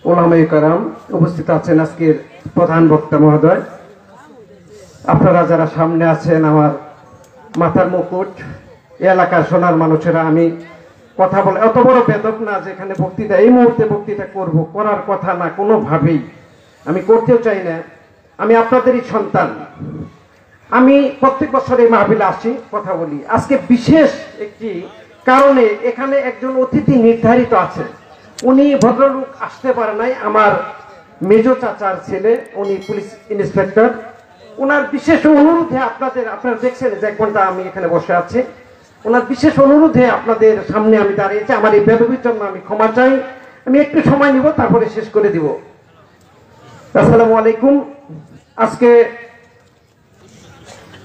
ওলামায়ে কেরাম উপস্থিত আছেন, আজকের প্রধান বক্তা মহোদয়, আপনারা যারা সামনে আছেন, আমার মাথার মুকুট, এলাকার সোনার মানুষেরা, আমি কথা বলে এত বড় বেদক না যেখানে বক্তৃতা এই মুহূর্তে বক্তৃতা করার কথা না, কোনোভাবেই আমি করতেও চাই না। আমি আপনাদেরই সন্তান, আমি প্রত্যেক বছর এই মাহফিলে আসি, কথা বলি। আজকে বিশেষ একটি কারণে এখানে একজন অতিথি নির্ধারিত আছে, উনি ভদ্রলোক আসতে পারে নাই, আমার মেজো চাচার ছেলে, উনি পুলিশ ইন্সপেক্টর। ওনার বিশেষ অনুরোধে আপনারা দেখছেন যে 1 ঘন্টা আমি এখানে বসে আছি, ওনার বিশেষ অনুরোধে আপনাদের সামনে আমি দাঁড়িয়েছি। আমার এই বেদবির জন্য আমি ক্ষমা চাই, আমি একটু সময় নিব, তারপরে শেষ করে দিব। আসসালামু আলাইকুম। আজকে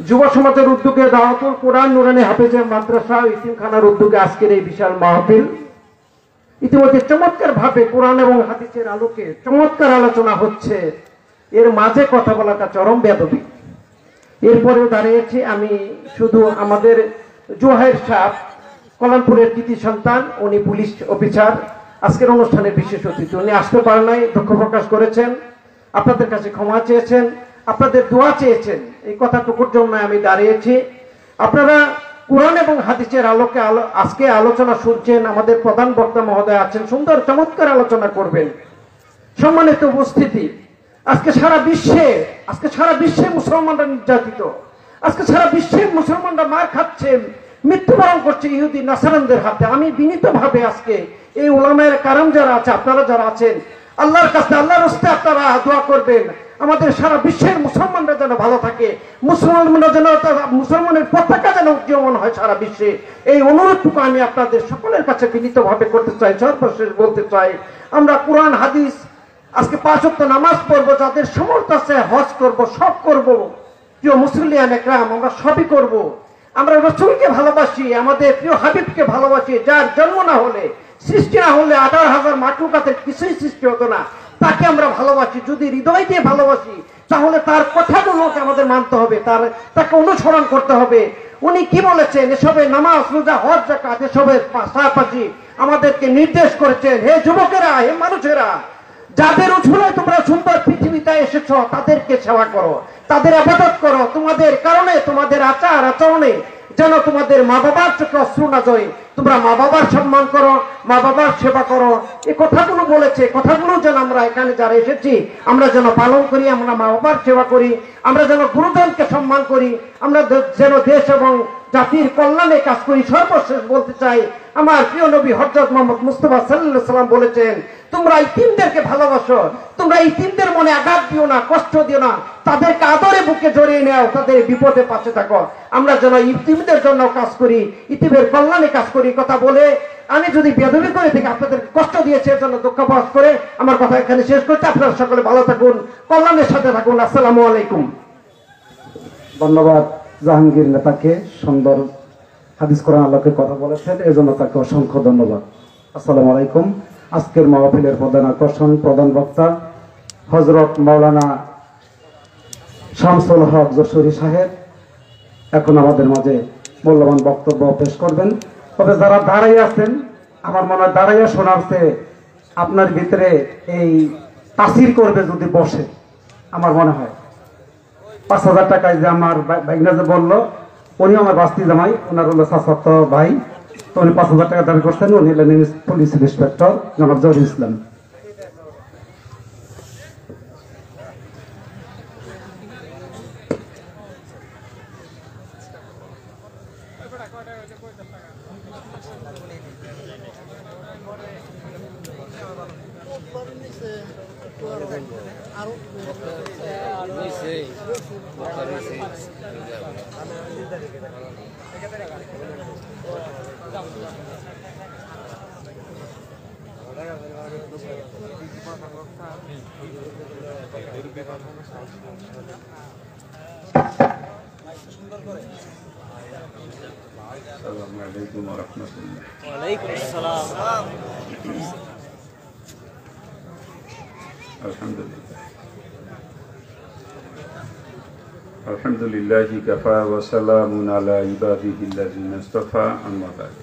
যুব সমাজের উদ্যোগে দাওয়াতুল কোরআন নুরানি হাফেজ মাদ্রাসা ইতিমখানার উদ্যোগে আজকের এই বিশাল মাহফিল, ইতিমধ্যে চমৎকার ভাবে কোরআন এবং হাদিসের আলোকে চমৎকার আলোচনা হচ্ছে, এর মাঝে কথা বলাটা চরম বেয়াদবি। এরপরেও দাঁড়িয়েছি আমি শুধু আমাদের জোহাইর সাহেব, কল্যাণপুরের কৃতি সন্তান, উনি পুলিশ অফিসার, আজকের অনুষ্ঠানের বিশেষ অতিথি, উনি আসতে পারেন নাই, দুঃখ প্রকাশ করেছেন, আপনাদের কাছে ক্ষমা চেয়েছেন, আপনাদের দোয়া চেয়েছেন, এই কথাটুকুর জন্য আমি দাঁড়িয়েছি। আপনারা কোরআন এবং হাদিসের আলোকে আজকে আলোচনা শুনছেন, আমাদের প্রধান বক্তা মহোদয় আছেন, সুন্দর চমৎকার আলোচনা করবেন। সম্মানিত উপস্থিতি, আজকে সারা বিশ্বে মুসলমানরা নির্যাতিত, আজকে সারা বিশ্বে মুসলমানরা মার খাচ্ছে, মৃত্যুবরণ করছে ইহুদি নাসারানদের হাতে। আমি বিনীতভাবে আজকে এই উলামায়ে কেরাম যারা আছে, আপনারা যারা আছেন, আল্লাহর কাছে, আল্লাহর রাস্তে আপনারা দোয়া করবেন, আমাদের সারা বিশ্বের মুসলমানরা যেন ভালো থাকে, মুসলমানের পতাকা যেন উজ্জীবন হয় সারা বিশ্বে। এই অনুরোধটুকু আমি আপনাদের সকলের কাছে বিনীতভাবে করতে চাই। সর্বশেষ বলতে চাই, আমরা কোরআন হাদিস আজকে 5 ওয়াক্ত নামাজ পড়বো, যাদের সমর্থ আছে হজ করব, সব করব, প্রিয় মুসলিয়ান একরাম, আমরা সবই করব। আমরা রাসূলকে ভালোবাসি, আমাদের প্রিয় হাবিবকে ভালোবাসি, যার জন্ম না হলে, সৃষ্টি না হলে 18,000 মাকলুকাতের কিছুই সৃষ্টি হতো না, তাকে আমরা ভালোবাসি। যদি হৃদয় দিয়ে ভালোবাসি, তাহলে তার কথাগুলোকে আমাদের মানতে হবে, তাকে অনুসরণ করতে হবে। উনি কি বলেছেন? এসবে নামাজ, রোজা, হজ, যাকাত, এসবের পাশাপাশি আমাদেরকে নির্দেশ করেছেন, হে যুবকেরা, হে মানুষেরা, যাদের উছুলায় তোমরা সুন্দর পৃথিবীতে এসেছো, তাদেরকে সেবা করো, তাদের ইবাদত করো। তোমাদের কারণে, তোমাদের আচার আচরণে যেন তোমাদের মা বাবার চোখে অশ্রু না জয়। তোমরা মা বাবার সম্মান করো, মা বাবার সেবা করো। এই কথাগুলো বলেছে, কথাগুলো যেন আমরা এখানে যারা এসেছি আমরা যেন পালন করি, আমরা মা বাবার সেবা করি, আমরা যেন গুরুজনকে সম্মান করি, আমরা যেন দেশ এবং জাতির কল্যাণে কাজ করি। সর্বশেষ বলতে চাই, আমার প্রিয় নবী হযরত মুহাম্মদ মুস্তাফা সাল্লাল্লাহু আলাইহি সাল্লাম বলেছেন, তোমরা ইতিমদেরকে ভালোবাসো, তোমরা ইতিমদের মনে আঘাত দিও না, কষ্ট দিও না, তাদেরকে আদরে বুকে জড়িয়ে নাও, তাদের বিপদে পাশে থাকো। আমরা যেন ইতিমদের জন্য কাজ করি, ইতিমের কল্যাণে কাজ করি। কথা বলে আমি যদি বেয়াদবি করে থেকে আপনাদের কষ্ট দিয়েছি, এর জন্য দুঃখ প্রকাশ করে আমার কথা এখানে শেষ করতে। আপনারা সকলে ভালো থাকুন, কল্যাণের সাথে থাকুন। আসসালামু আলাইকুম। ধন্যবাদ জাহাঙ্গীর নেতাকে, সুন্দর হাদিস কোরআন আলোকে কথা বলেছেন, এজন্য তাকে অসংখ্য ধন্যবাদ। আসসালামু আলাইকুম। আজকের মাহফিলের প্রধান আকর্ষণ, প্রধান বক্তা হযরত মাওলানা শামসুল হক যশোরী সাহেব এখন আমাদের মাঝে মূল্যবান বক্তব্য পেশ করবেন। তবে যারা দাঁড়াই আছেন, আমার মনে হয় দাঁড়াইয়া শোনার চেয়ে আপনার ভিতরে এই তাসির করবে যদি বসে। আমার মনে হয় 5,000 টাকায় যে আমার ভাইনা যে বললো, উনি আমার বাস্তি জামাই, ওনার হলো চাচাতো ভাই, তো উনি 5,000 টাকা দাবি করছেন। উনি হলেন পুলিশ ইন্সপেক্টর জনাব জহিরুল ইসলাম। আসসালামুআলাইকুম ওয়া রাহমাতুল্লাহ। ওয়া আলাইকুম আসসালাম। আলহামদুলিল্লাহি কাফা ওয়া সালামুন আলা ইবাদিহিল্লাযিনা ইসতাফা, আম্মা বা'দ।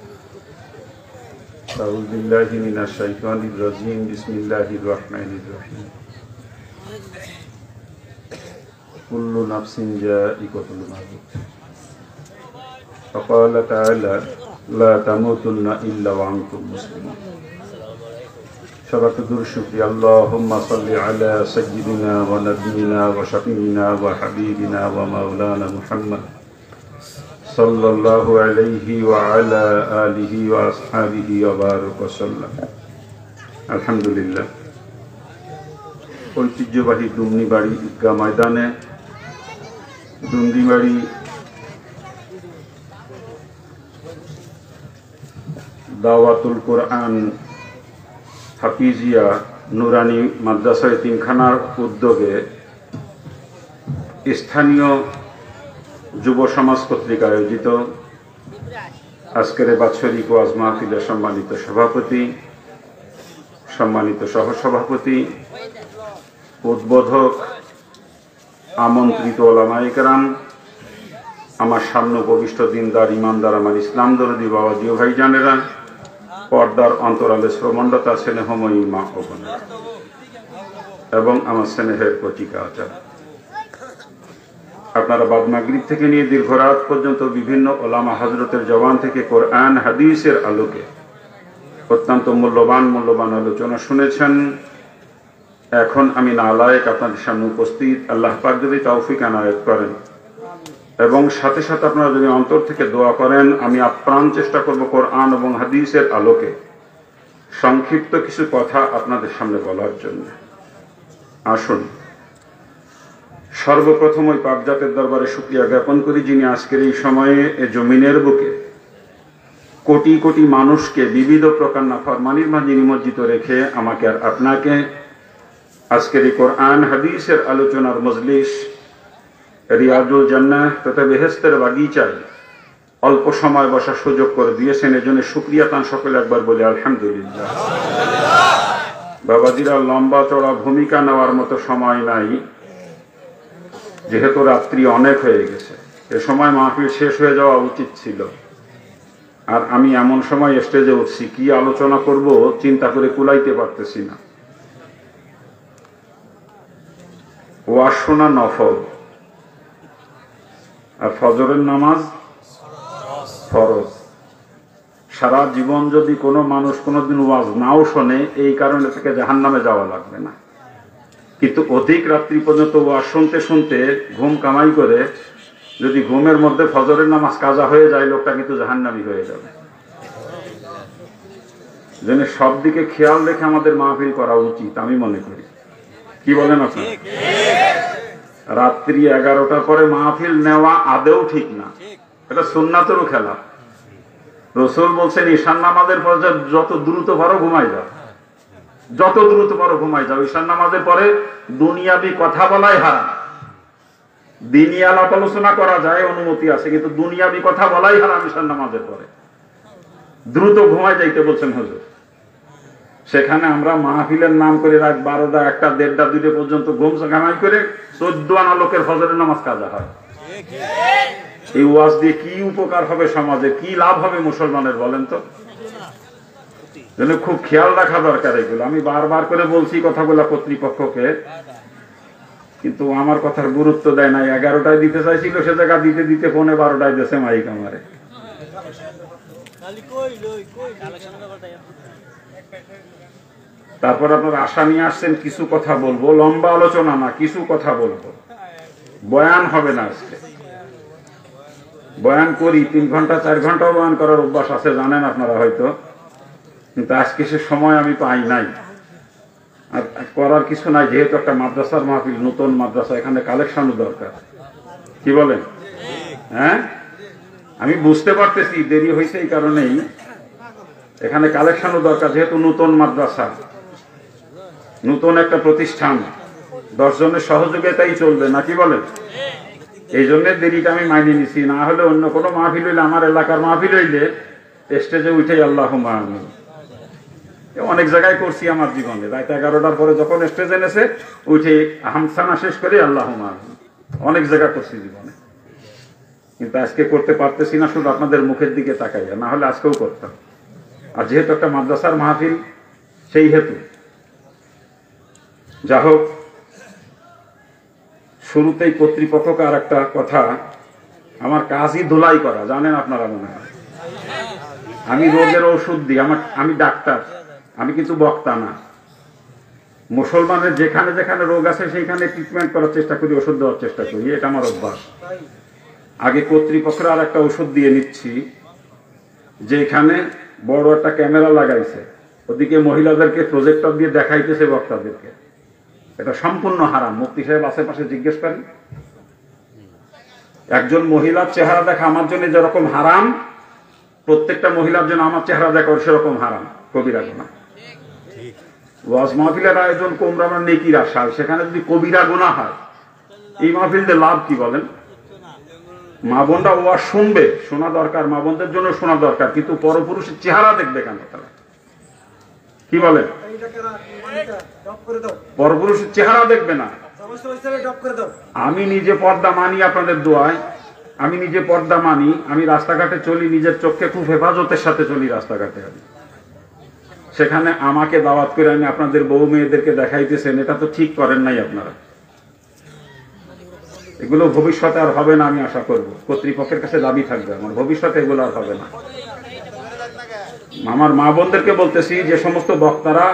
أعوذ بالله من الشيطان الرجيم بسم الله الرحمن الرحيم كل نفس ذائقة الموت فقال تعالى لا تموتن إلا وأنتم مسلمون شبكة الشكر اللهم صل على سيدنا ونبينا وشفيعنا وحبيبنا ومولانا محمد صلى الله عليه وعلى آله وأصحابه وبارك وسلم الحمد لله ঐতিহ্যবাহী ডুমনিবাড়ি ঈদগাহ ময়দানে ডুমনিবাড়ি দাওয়াতুল কোরআন হাফিজিয়া নুরানি মাদ্রাসা এতিমখানার উদ্যোগে স্থানীয় যুব সমাজ কর্তৃক আয়োজিত আজকের বাৎসরিক ওয়াজ মাহফিলের সম্মানিত সভাপতি, সম্মানিত সহসভাপতি, উদ্বোধক, আমন্ত্রিত ওলামায়ে কেরাম, আমার সামনে উপবিষ্ট দিনদার ইমানদার, আমার ইসলাম দরদি বাবা জিও ভাইজানেরা, পর্দার অন্তরালে শ্রমণ্ডতা স্নেহময়ী মা ও বোনেরা এবং আমার স্নেহের কচিকা আচার, আপনারা বাদ মাগরিব থেকে নিয়ে দীর্ঘ রাত পর্যন্ত বিভিন্ন ওলামা হযরতের জবান থেকে কোরআন হাদিসের আলোকে অত্যন্ত মূল্যবান আলোচনা শুনেছেন। এখন আমি নালায়েক আপনাদের সামনে উপস্থিত, আল্লাহ পাক যদি তৌফিক এনায়েত করেন এবং সাথে সাথে আপনারা যদি অন্তর থেকে দোয়া করেন, আমি আপ্রাণ চেষ্টা করব কোরআন এবং হাদিসের আলোকে সংক্ষিপ্ত কিছু কথা আপনাদের সামনে বলার জন্য। আসুন সর্বপ্রথম ওই পাক জাতের দরবারে শুকরিয়া জ্ঞাপন করি, যিনি আজকের এই সময়ে এ জমিনের বুকে কোটি কোটি মানুষকে বিবিধ প্রকার নাফরমানির মাঝে নিমজ্জিত রেখে আমাকে আর আপনাকে আজকের এই কোরআন হাদিসের আলোচনার মজলিস রিয়াজুল জান্নাহ তথা বেহেশতের বাগিচায় অল্প সময় বসার সুযোগ করে দিয়েছেন। এজন্য শুকরিয়া তান সকলে একবার বলে আলহামদুলিল্লাহ। বাবাজিরা, লম্বা চড়া ভূমিকা নেওয়ার মতো সময় নাই, যেহেতু রাত্রি অনেক হয়ে গেছে। এ সময় মাহফিল শেষ হয়ে যাওয়া উচিত ছিল, আর আমি এমন সময় স্টেজে উঠছি, কি আলোচনা করব চিন্তা করে কুলাইতে পারতেছি না। ওয়াজ শোনা নফল, আর ফজরের নামাজ ফরজ। সারা জীবন যদি কোনো মানুষ কোনোদিন ওয়াজ নাও শোনে, এই কারণে থেকে জাহান্নামে যাওয়া লাগবে না, কিন্তু অধিক রাত্রি পর্যন্ত ওয়াজ শুনতে শুনতে ঘুম কামাই করে যদি ঘুমের মধ্যে ফজরের নামাজ কাজা হয়ে যায়, লোকটা কিন্তু জাহান্নামী হয়ে যাবে। যেন সব দিকে খেয়াল রেখে আমাদের মাহফিল করা উচিত আমি মনে করি। কি বলেন আপনারা? রাত্রি 11টার পরে মাহফিল নেওয়া আদেও ঠিক না, এটা সুন্নাতেরও খেলা। রাসূল বলছেন ঈশান নামাজের পরে যত দ্রুত পারো ঘুমাই যাও, যত দ্রুত পারো ঘুমাই যাও। ঈশান নামাজের পরে দুনিয়াবি কথা বলাই হারাম। দিনী আলাপ আলোচনা করা যায়, অনুমতি আছে, কিন্তু দুনিয়াবি কথা বলাই হারাম ঈশান নামাজের পরে। দ্রুত ঘুমাই যাইতে বলছেন হুজুর। সেখানে আমরা মাহফিলের নাম করে রাত 12টা, 1টা, 1:30, 2টা পর্যন্ত ঘুম কামাই করে 14 আনা লোকের ফজরের নামাজ কাজা হয়। এই ওয়াজ দিয়ে কি উপকার হবে সমাজে, কি লাভ হবে মুসলমানের বলেন তো? খুব খেয়াল রাখা দরকার এগুলো। আমি বারবার করে বলছি কথাগুলো কর্তৃপক্ষকে, কিন্তু আমার কথার গুরুত্ব দেয় না। 11টায় দিতে চাইছিল, সে জায়গা দিতে দিতে 12:15 দিয়েছে মাইক আমারে। তারপর আপনার আশা নিয়ে আসছেন কিছু কথা বলবো, লম্বা আলোচনা না, কিছু কথা বলবো। বয়ান হবে না আজকে। বয়ান করি 3 ঘন্টা 4 ঘন্টাও বয়ান করার অভ্যাস আছে, জানেন আপনারা হয়তো, কিন্তু আজকে সে সময় আমি পাই নাই। আর করার কিছু নাই, যেহেতু একটা মাদ্রাসার মাহফিল, নতুন মাদ্রাসা, এখানে কালেকশনও দরকার। কি বলেন? হ্যাঁ, আমি বুঝতে পারতেছি দেরি হয়েছে, এই কারণেই এখানে কালেকশনও দরকার। যেহেতু নতুন মাদ্রাসা, নতুন একটা প্রতিষ্ঠান, 10 জনের সহযোগিতাই চলবে না। কি বলেন? এই জন্য দেরিটা আমি মাইনে নিছি। না হলে অন্য কোনো মাহফিল হইলে, আমার এলাকার মাহফিল হইলে স্টেজে উঠে আল্লাহুম্মা আমিন অনেক জায়গায় করছি আমার জীবনে। রাত 11টার পরে যখন স্টেজে এনেছে উঠে হামসানা শেষ করে আল্লাহুম্মা আমিন অনেক জায়গা করছি জীবনে, কিন্তু আজকে করতে পারতেছি না, শুধু আপনাদের মুখের দিকে তাকাইয়া। না হলে আজকেও করতাম। আর যেহেতু একটা মাদ্রাসার মাহফিল, সেই হেতু যা হোক, শুরুতেই কর্তৃপক্ষকে আর একটা কথা, আমার কাজই ধুলাই করা, জানেন আপনারা মনে হয়। আমি রোগের ওষুধ দিই, আমি ডাক্তার, আমি কিন্তু বক্তা না। মুসলমানের যেখানে যেখানে রোগ আছে সেইখানে ট্রিটমেন্ট করার চেষ্টা করি, ওষুধ দেওয়ার চেষ্টা করি, এটা আমার অভ্যাস। আগে কর্তৃপক্ষরা আর একটা ওষুধ দিয়ে নিচ্ছি, যে এখানে বড় একটা ক্যামেরা লাগাইছে, ওদিকে মহিলাদেরকে প্রজেক্টর দিয়ে দেখাইতেছে বক্তাদেরকে, এটা সম্পূর্ণ হারাম। মুফতি সাহেব আশেপাশে জিজ্ঞেস করেন, একজন মহিলার চেহারা দেখা আমার জন্য যেরকম হারাম, প্রত্যেকটা মহিলার জন্য আমার চেহারা দেখা সেরকম হারাম, কবিরা গুনাহ। ওয়াজ মাহফিলের আয়োজন কোমরা আমরা নেকির আশায়, সেখানে যদি কবিরা গুনাহ হয়, এই মাহফিলতে লাভ কি বলেন? মা বোনরা ওয়াজ শুনবে, শোনা দরকার, মা বোনদের জন্য শোনা দরকার, কিন্তু পরপুরুষের চেহারা দেখবে কেন তারা? কি বলেন? পরপুরুষের চেহারা দেখবে না। আমি নিজে পর্দা মানি, আপনাদের দোয়ায় আমি নিজে পর্দা মানি। আমি রাস্তাঘাটে চলি, নিজের চোখে খুব হেফাজতের সাথে চলি রাস্তাঘাটে। আমি সেখানে আমাকে দাওয়াত করে আমি আপনাদের বউ মেয়েদেরকে দেখাইতেছেন, এটা তো ঠিক করেন নাই আপনারা। এগুলো ভবিষ্যতে আর হবে না, আমি আশা করব। কর্তৃপক্ষের কাছে দাবি থাকবে আমার, ভবিষ্যতে এগুলো আর হবে না। আমার মা বোনদেরকে বলতেছি, যে সমস্ত বক্তারা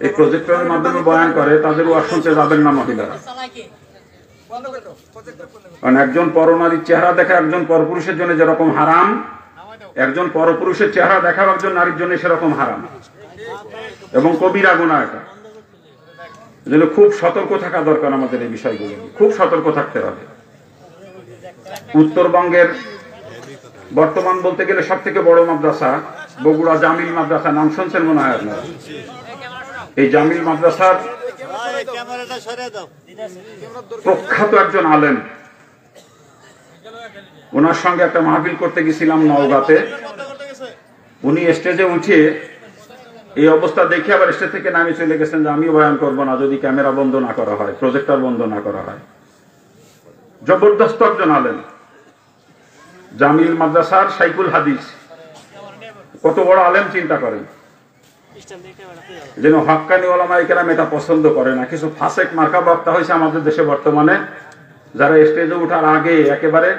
এই প্রজেক্টরের মাধ্যমে বয়ান করে, তাদের ওয়াজ শুনতে যাবেন না মহিলারা। কারণ একজন পরনারীর চেহারা দেখা একজন পরপুরুষের জন্য যেরকম হারাম, একজন পরপুরুষের চেহারা দেখা একজন নারীর জন্য সেরকম হারাম এবং কবিরা গুনাহ। এটা এজন্য খুব সতর্ক থাকা দরকার আমাদের এই বিষয়গুলো, খুব সতর্ক থাকতে হবে। উত্তরবঙ্গের বর্তমান বলতে গেলে সব থেকে বড় মাদ্রাসা বগুড়া জামিল মাদ্রাসা, নাম শুনছেন মনে হয় আপনারা। এই জামিল মাদ্রাসার প্রখ্যাত একজন আলেম, ওনার সঙ্গে একটা মাহফিল করতে গেছিলাম নওগাঁতে। উনি স্টেজে উঠে এই অবস্থা দেখে আবার স্টেজ থেকে নামে চলে গেছেন যে আমিও বয়ান করবো না যদি ক্যামেরা বন্ধ না করা হয়, প্রজেক্টর বন্ধ না করা হয়। জবরদস্ত একজন আলেম, জামিল মাদ্রাসার শাইখুল হাদিস, কত বড় আলেম চিন্তা করেন। যেন হক্কানি ওলামায়ে কেরাম এটা পছন্দ করে না। কিছু ফাসেক মার্কা বক্তা হয়েছে আমাদের দেশে বর্তমানে, যারা স্টেজে ওঠার আগে একেবারে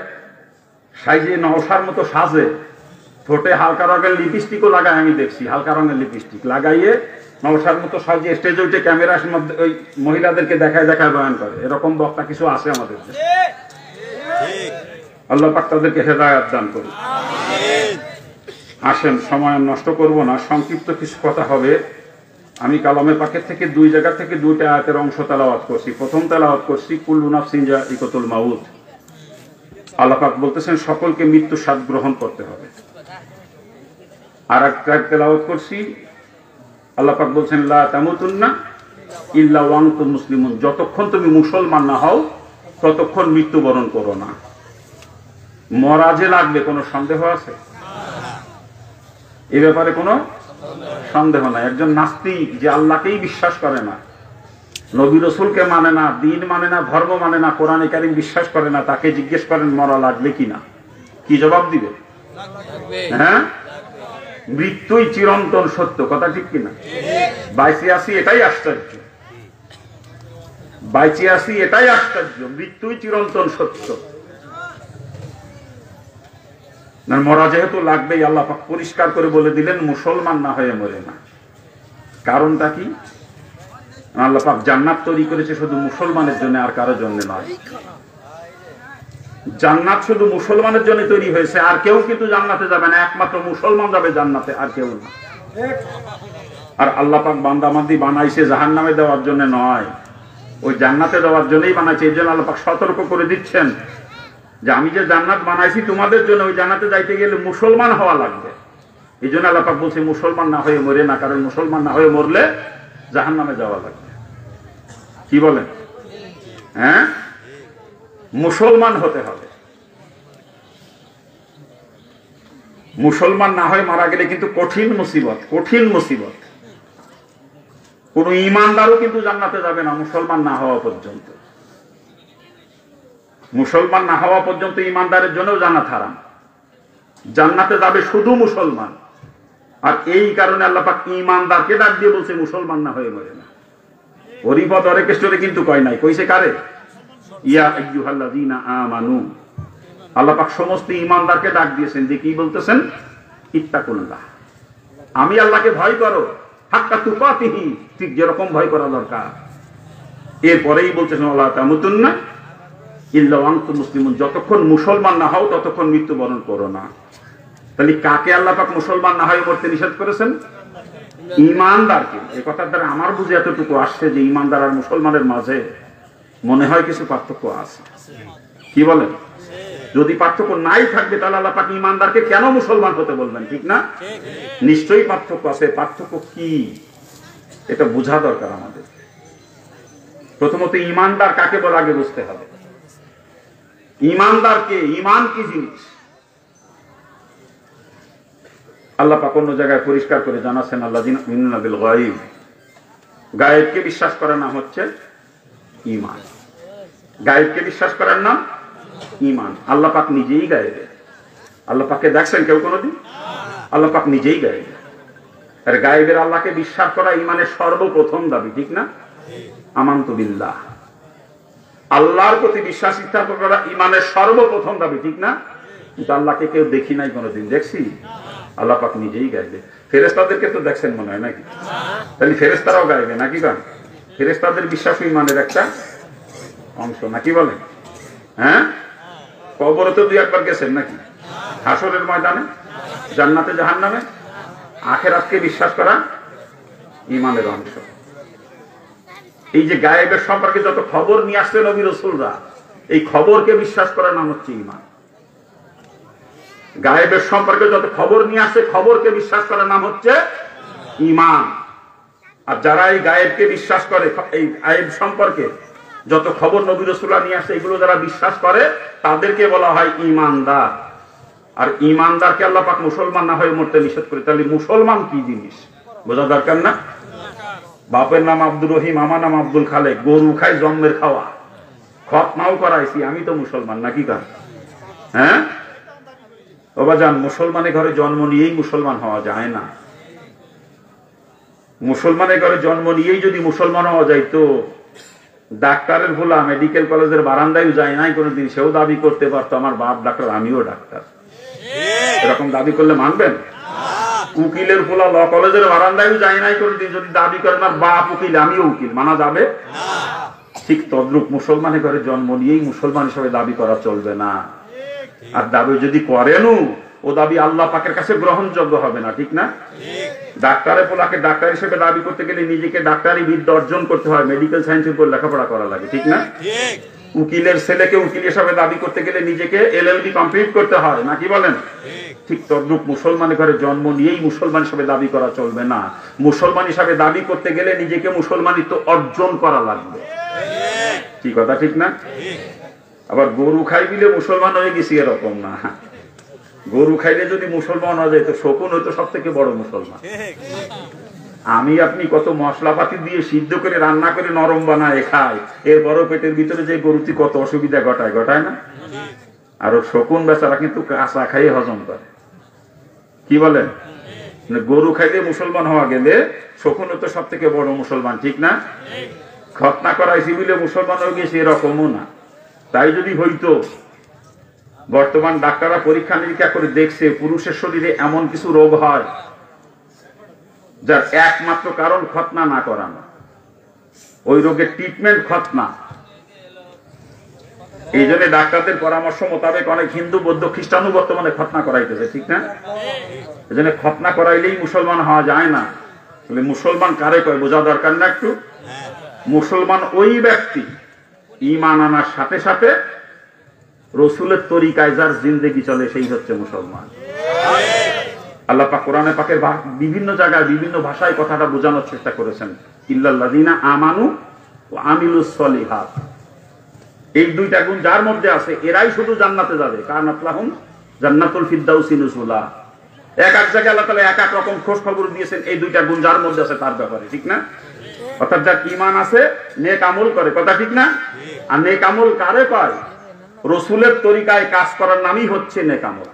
সাইজে নওশার মতো সাজে, ঠোঁটে হালকা রঙের লিপস্টিকও লাগায়, আমি দেখছি হালকা রঙের লিপস্টিক লাগাইয়ে নওশার মতো সাজে স্টেজে উঠে ক্যামেরার মধ্যে ওই মহিলাদেরকে দেখায় দেখায় বয়ান করে। এরকম বক্তা কিছু আছে আমাদের দেশে। আল্লাহ পাক তাদেরকে হেদায়েত দান করুন। আসেন, সময় নষ্ট করব না, সংক্ষিপ্ত কিছু কথা হবে। আমি কালামে পাকের থেকে দুই জায়গা থেকে দুইটা আয়াতের অংশ তেলাওয়াত করছি। প্রথম তেলাওয়াত করছি কুল্লু নাফসিন যায়িকাতুল মাউত। আল্লাহ পাক বলতেছেন সকলকে মৃত্যু স্বাদ গ্রহণ করতে হবে। আর একটা তেলাওয়াত করছি, আল্লাহ পাক বলছেন লা তামুতুন্না ইল্লা ওয়া আনতুম মুসলিমুন, যতক্ষণ তুমি মুসলমান না হও ততক্ষণ মৃত্যুবরণ করো না। মরা যে লাগবে কোনো সন্দেহ আছে? এ ব্যাপারে কোনো সন্দেহ নাই। একজন নাস্তিক যে আল্লাহকেই বিশ্বাস করে না, নবী রাসূলকে মানে না, দিন মানে না, ধর্ম মানে না, কোরআনে কারীম বিশ্বাস করে না, তাকে জিজ্ঞেস করেন মরা লাগবে কিনা, কি জবাব দিবে? হ্যাঁ, মৃত্যুই চিরন্তন সত্য, কথা ঠিক কিনা? বাইচে আছি এটাই আশ্চর্য, বাইচে আছি এটাই আশ্চর্য, মৃত্যুই চিরন্তন সত্য। মরা যেহেতু লাগবেই, আল্লাহ পাক পরিষ্কার করে বলে দিলেন মুসলমান না হয়ে মরে না। কারণটা কি? আল্লাহ পাক জান্নাত তৈরি করেছে শুধু মুসলমানের জন্য, আর কারোর জন্য নয়। জান্নাত শুধু মুসলমানের জন্য তৈরি হয়েছে, আর কেউ কিন্তু জান্নাতে যাবে না, একমাত্র মুসলমান যাবে জান্নাতে, আর কেউ না। আর আল্লাহ পাক বান্দাবান্দি বানাইছে জাহান্নামে দেওয়ার জন্য নয়, ওই জান্নাতে দেওয়ার জন্যই বানাইছে। এই জন্য আল্লাহ পাক সতর্ক করে দিচ্ছেন যে আমি যে জান্নাত বানাইছি তোমাদের জন্য, ওই জান্নাতে যাইতে গেলে মুসলমান হওয়া লাগবে। এই জন্য আল্লাহ পাক বলছে মুসলমান না হয়ে মরে না, কারণ মুসলমান না হয়ে মরলে জাহান্নামে যাওয়া লাগবে। কি বলেন? হ্যাঁ, মুসলমান হতে হবে। মুসলমান না হয়ে মারা গেলে কিন্তু কঠিন মুসিবত, কঠিন মুসিবত। কোন ঈমানদারও কিন্তু জান্নাতে যাবে না মুসলমান না হওয়া পর্যন্ত। মুসলমান না হওয়া পর্যন্ত ঈমানদারের জন্যও জান্নাত হারাম। জান্নাতে যাবে শুধু মুসলমান। আর এই কারণে আল্লাহ পাক ঈমানদারকে ডাক দিয়ে বলছে মুসলমান না হয়ে মরে না। হরিপদ হরেকেশ্বরে কিন্তু কয় নাই, কইছে কারে? ইয়া আইয়ুহাল্লাযীনা আমানু। আল্লাহ পাক সমস্ত ঈমানদারকে ডাক দিয়েছেন, যে কি বলতেছেন? ইত্তাকুল্লাহ, আমি আল্লাহকে ভয় করো, হাক্কা তুকাতিহি, ঠিক যেরকম ভয় করা দরকার। এরপরেই বলতেছেন ওয়ালা তামুতুন্না ইল্লা ওয়া আনতুম মুসলিমুন, যতক্ষণ মুসলমান না হও ততক্ষণ মৃত্যুবরণ করো না। তাহলে কাকে আল্লাহ পাক মুসলমান না হয়ে মরতে নিষেধ করেছেন? ঈমানদারকে। এই কথার দ্বারা আমার বুঝে এতটুকু আসছে যে ঈমানদার আর মুসলমানের মাঝে মনে হয় কিছু পার্থক্য আছে। কি বলেন? যদি পার্থক্য নাই থাকবে তাহলে আল্লাহ পাক ঈমানদারকে কেন মুসলমান হতে বলবেন? ঠিক না? নিশ্চয়ই পার্থক্য আছে। পার্থক্য কি এটা বোঝা দরকার আমাদের। প্রথমত ঈমানদার কাকে বলে আগে বুঝতে হবে। ঈমানদারকে, ঈমান কি জিনিস আল্লাহ পাক অন্য জায়গায় পরিষ্কার করে জানাচ্ছেন, আল্লাযীনা ইউমিনুনা বিল গায়ব, গায়েবকে বিশ্বাস করার নাম হচ্ছে ঈমান। গায়েবকে বিশ্বাস করার নাম ঈমান। আল্লাহ পাক নিজেই গায়েবে। আল্লাহ পাককে দেখছেন কেউ কোনোদিন? আল্লাহ পাক নিজেই গায়েবে। আর গায়েবের আল্লাহকে বিশ্বাস করা ঈমানের সর্বপ্রথম দাবি, ঠিক না? আমানতু বিল্লাহ, আল্লাহর প্রতি বিশ্বাস স্থাপন করা ঈমানের সর্বপ্রথম দাবি, ঠিক না? কিন্তু আল্লাহকে কেউ দেখি নাই কোনোদিন, দেখছি? আল্লাহ পাক নিজেই গাইবে। ফেরেশতাদেরকে তো দেখছেন মনে হয় নাকি? তাহলে ফেরেশতারাও গাইবে নাকি? গান ফেরেশতাদের বিশ্বাস ঈমানের একটা অংশ নাকি বলেন? হ্যাঁ, কবরে তো দুই একবার গেছেন নাকি? হাসরের ময়দানে, জান্নাতে, জাহান্নামে, আখিরাতকে বিশ্বাস করা ঈমানের অংশ। এই যে গায়েবের সম্পর্কে যত খবর নিয়ে আসছে নবী রাসূলরা, এই খবরকে বিশ্বাস করার নাম হচ্ছে ঈমান। গায়েবের সম্পর্কে যত খবর নিয়ে আসছে, খবরকে বিশ্বাস করার নাম হচ্ছে ঈমান। আর যারা এই গায়েবকে বিশ্বাস করে, এই গায়েব সম্পর্কে যত খবর নবী রাসূলরা নিয়ে আসছে এগুলো যারা বিশ্বাস করে, তাদেরকে বলা হয় ঈমানদার। আর ঈমানদারকে আল্লাহ পাক মুসলমান না হয়ে মরতে নিষেধ করে। তাহলে মুসলমান কি জিনিস বোঝা দরকার না? বাপের নাম আব্দুর রহিম, আমার নাম আব্দুল খালেক, গরু খাই জন্মের খাওয়া, খতনাও করাইছি, আমি তো মুসলমান নাকি? কারণ হ্যাঁ বাবা যান, মুসলমানের ঘরে জন্ম নিয়েই মুসলমান হওয়া যায় না। মুসলমানের ঘরে জন্ম নিয়েই যদি মুসলমান হওয়া যায়, তো ডাক্তারের ভোলা মেডিকেল কলেজের বারান্দায় যায় নাই কোনোদিন, সেও দাবি করতে পারতো আমার বাপ ডাক্তার, আমিও ডাক্তার। এরকম দাবি করলে মানবেন? উকিলের ভোলা ল কলেজের বারান্দায় যায় নাই কোনোদিন, যদি দাবি করেন আমার বাপ উকিল, আমিও উকিল, মানা যাবে? ঠিক তদ্রূপ মুসলমানের ঘরে জন্ম নিয়েই মুসলমান হিসেবে দাবি করা চলবে না। আর দাবি যদি করেনও, ও দাবি আল্লাহ পাকের কাছে গ্রহণযোগ্য হবে না, ঠিক না? ডাক্তারের পোলাকে ডাক্তার হিসেবে দাবি করতে গেলে নিজেকে ডাক্তারি বিদ্যা অর্জন করতে হয়, মেডিকেল সায়েন্সের উপর লেখাপড়া করা লাগে, ঠিক না? উকিলের ছেলেকে উকিল হিসাবে দাবি করতে গেলে নিজেকে LLB কমপ্লিট করতে হয়, নাকি বলেন? ঠিক তদ্রূপ মুসলমানের ঘরে জন্ম নিয়েই মুসলমান হিসাবে দাবি করা চলবে না। মুসলমান হিসাবে দাবি করতে গেলে নিজেকে মুসলমানিত্ব অর্জন করা লাগবে। কি কথা ঠিক না? আবার গরু খাই দিলে মুসলমান হয়ে গেছি এরকম না। গরু খাইলে যদি মুসলমান হয়ে যায়, তো শকুন হয়তো সব থেকে বড় মুসলমান। আমি আপনি কত মশলাপাতি দিয়ে সিদ্ধ করে রান্না করে নরম বানায় খাই, এরপরও পেটের ভিতরে যে গরুটি কত অসুবিধা ঘটায়, ঘটায় না? আর শকুন বেচারা কিন্তু কাঁচা খাইয়ে হজম করে। কি বলেন? গরু খাইলে মুসলমান হওয়া গেলে শকুন তো সব থেকে বড় মুসলমান, ঠিক না? খতনা করাইছি বলে মুসলমান হয়ে গেছে এরকমও না। তাই যদি হইতো, বর্তমান ডাক্তাররা পরীক্ষা নিরীক্ষা করে দেখছে পুরুষের শরীরে এমন কিছু রোগ হয় যার একমাত্র কারণ খতনা না করানো। ওই রোগের ট্রিটমেন্ট খতনা। এই জন্য ডাক্তারদের পরামর্শ মোতাবেক অনেক হিন্দু, বৌদ্ধ, খ্রিস্টানও বর্তমানে খতনা করাইতেছে, ঠিক না? এই জন্য খতনা করাইলেই মুসলমান হওয়া যায় না। মুসলমান কারে কয় বোঝা দরকার না একটু? মুসলমান ওই ব্যক্তি ঈমান আনার সাথে সাথে রসুলের তরিকায় যার জিন্দেগি চলে, সেই হচ্ছে মুসলমান। আল্লাহ পাক কোরআনে পাকের বিভিন্ন জায়গায় বিভিন্ন ভাষায় কথাটা বোঝানোর চেষ্টা করেছেন। ইল্লাল্লাযীনা আমানু ওয়া আমিলুস সলিহাত, এই দুইটা গুণ যার মধ্যে আছে এরাই শুধু জান্নাতে যাবে। কানাত লাহুম জান্নাতুল ফিরদাউসি নুজুলা। এক এক জায়গায় আল্লাহ তাআলা এক এক রকম খোঁজ খবর দিয়েছেন এই দুইটা গুণ যার মধ্যে আছে তার ব্যাপারে, ঠিক না? অর্থাৎ যার ঈমান আছে, নেক আমল করে, কথা ঠিক না? আর নেক আমল কারে পায়? রসুলের তরিকায় কাজ করার নামই হচ্ছে নেক আমল।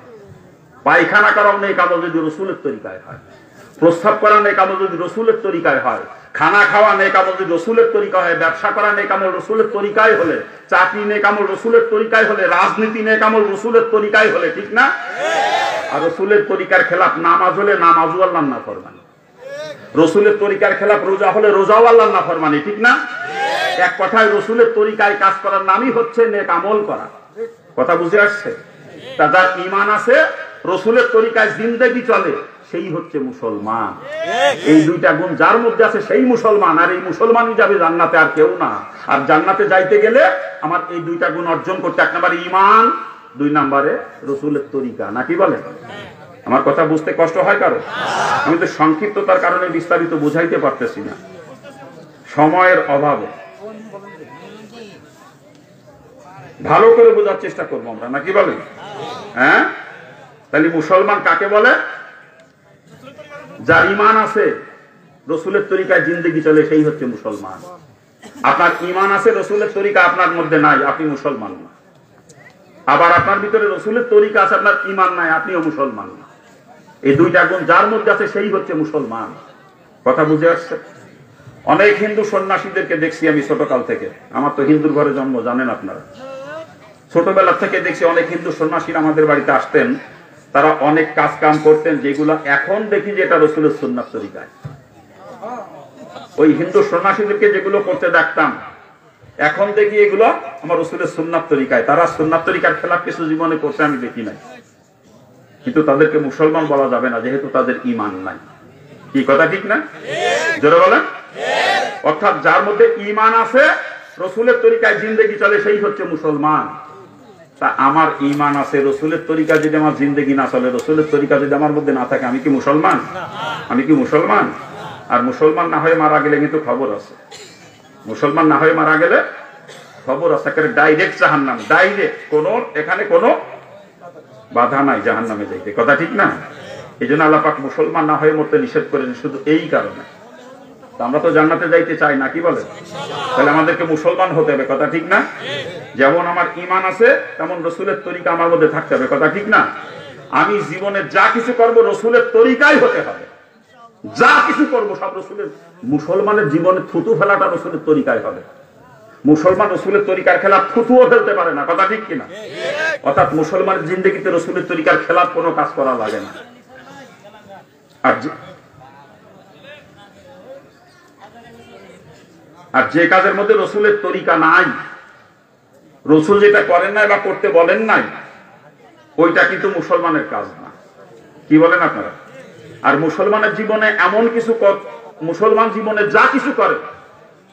পায়খানা করাও নেক আমল যদি রসুলের তরিকায় হয়। প্রস্তাব করা নেক আমল যদি রসুলের তরিকায় হয়, খানা খাওয়া নেক আমল যদি রসুলের তরিকা হয়, ব্যবসা করা নেক আমল রসুলের তরিকায় হলে, চাকরি নেক আমল রসুলের তরিকায় হলে, রাজনীতি নেক আমল রসুলের তরিকায় হলে, ঠিক না? আর রসুলের তরিকার খেলাফ নামাজ হলে নামাজও আল্লাহর নাফরমানি, রসুলের তরিকার খেলাফ রোজা হলে রোজাও আল্লাহর নাফরমানি, ঠিক না? এক কথায় রসুলের তরিকায় কাজ করার নামই হচ্ছে নেক আমল করা। কথা বুঝে আসছে? তা যার ঈমান আছে, রসুলের তরিকায় জিন্দেগি চলে, সেই হচ্ছে মুসলমান। এই দুইটা গুণ যার মধ্যে আছে সেই মুসলমান, আর এই মুসলমানই যাবে জান্নাতে, আর কেউ না। আর জান্নাতে যাইতে গেলে আমার এই দুইটা গুণ অর্জন করতে, এক নম্বরে ঈমান, দুই নম্বরে রসুলের তরিকা, নাকি বলেন? আমার কথা বুঝতে কষ্ট হয় কারো? আমি তো সংক্ষিপ্ততার কারণে বিস্তারিত বুঝাইতে পারতেছি না, সময়ের অভাবে। ভালো করে বোঝার চেষ্টা করবো আমরা, নাকি বলেন? হ্যাঁ, তাহলে মুসলমান কাকে বলে? যার ঈমান আছে, রসুলের তরিকায় জিন্দেগি চলে, সেই হচ্ছে মুসলমান। আপনার ঈমান আছে, রসুলের তরিকা আপনার মধ্যে নাই, আপনি মুসলমান না। আবার আপনার ভিতরে রসুলের তরিকা আছে, আপনার ঈমান নাই, আপনিও মুসলমান না। এই দুইটা গুণ যার মধ্যে আছে সেই হচ্ছে মুসলমান। কথা বুঝে আসছে? অনেক হিন্দু সন্ন্যাসীদেরকে দেখছি আমি ছোটকাল থেকে, আমার তো হিন্দুর ঘরে জন্ম, জানেন আপনারা। ছোটবেলা থেকে দেখছি অনেক হিন্দু সন্ন্যাসীরা আমাদের বাড়িতে আসতেন, তারা অনেক কাজ কাম করতেন যেগুলো এখন দেখি যে এটা রসুলের সুন্নাত তরিকায়। ওই হিন্দু সন্ন্যাসীদেরকে যেগুলো করতে দেখতাম, এখন দেখি এগুলো আমার রসুলের সুন্নাত তরিকায়। তারা সুন্নাত তরিকার খেলাফ কিছু জীবনে করতে আমি দেখি নাই, কিন্তু তাদেরকে মুসলমান বলা যাবে না, যেহেতু তাদের ঈমান নাই। কি কথা ঠিক না? জোরে বলেন। অর্থাৎ যার মধ্যে ঈমান আছে, রসুলের তরিকায় জিন্দেগি চলে, সেই হচ্ছে মুসলমান। তা আমার ঈমান আছে, রসুলের তরিকা যদি আমার জিন্দেগি না চলে, রসুলের তরিকা যদি আমার মধ্যে না থাকে, আমি কি মুসলমান? আমি কি মুসলমান? আর মুসলমান না হয়ে মারা গেলে কিন্তু খবর আছে, মুসলমান না হয়ে মারা গেলে খবর আছে, ডাইরেক্ট জাহান্নাম, ডাইরেক্ট, কোন এখানে কোনো বাধা নাই জাহান্নামে যাইতে। কথা ঠিক না? এই জন্য আল্লাহ পাক মুসলমান না হয়ে মরতে নিষেধ করেন, শুধু এই কারণে। আমরা তো জান্নাতে যাইতে চাই, নাকি বলে? তাহলে আমাদেরকে মুসলমান হতে হবে। কথা ঠিক না? যেমন আমার ঈমান আছে, তেমন রসুলের তরিকা আমার মধ্যে থাকতে হবে। কথা ঠিক না? আমি জীবনে যা কিছু করবো রসুলের তরিকাই হতে হবে, যা কিছু করবো সব রসুলের। মুসলমানের জীবনে থুতু ফেলাটা রসুলের তরিকায় হবে। মুসলমান রসুলের তরিকার খেলাফ থুতুও ফেলতে পারে না। কথা ঠিক কিনা? অর্থাৎ মুসলমানের জিন্দেগিতে রসুলের তরিকার খেলাফ কোনো কাজ করা লাগে না। আর যে কাজের মধ্যে রসুলের তরিকা নাই, রসুল যেটা করেন নাই বা করতে বলেন নাই, ওইটা কিন্তু মুসলমানের কাজ না। কি বলেন আপনারা? আর মুসলমানের জীবনে এমন কিছু, মুসলমান জীবনে যা কিছু করে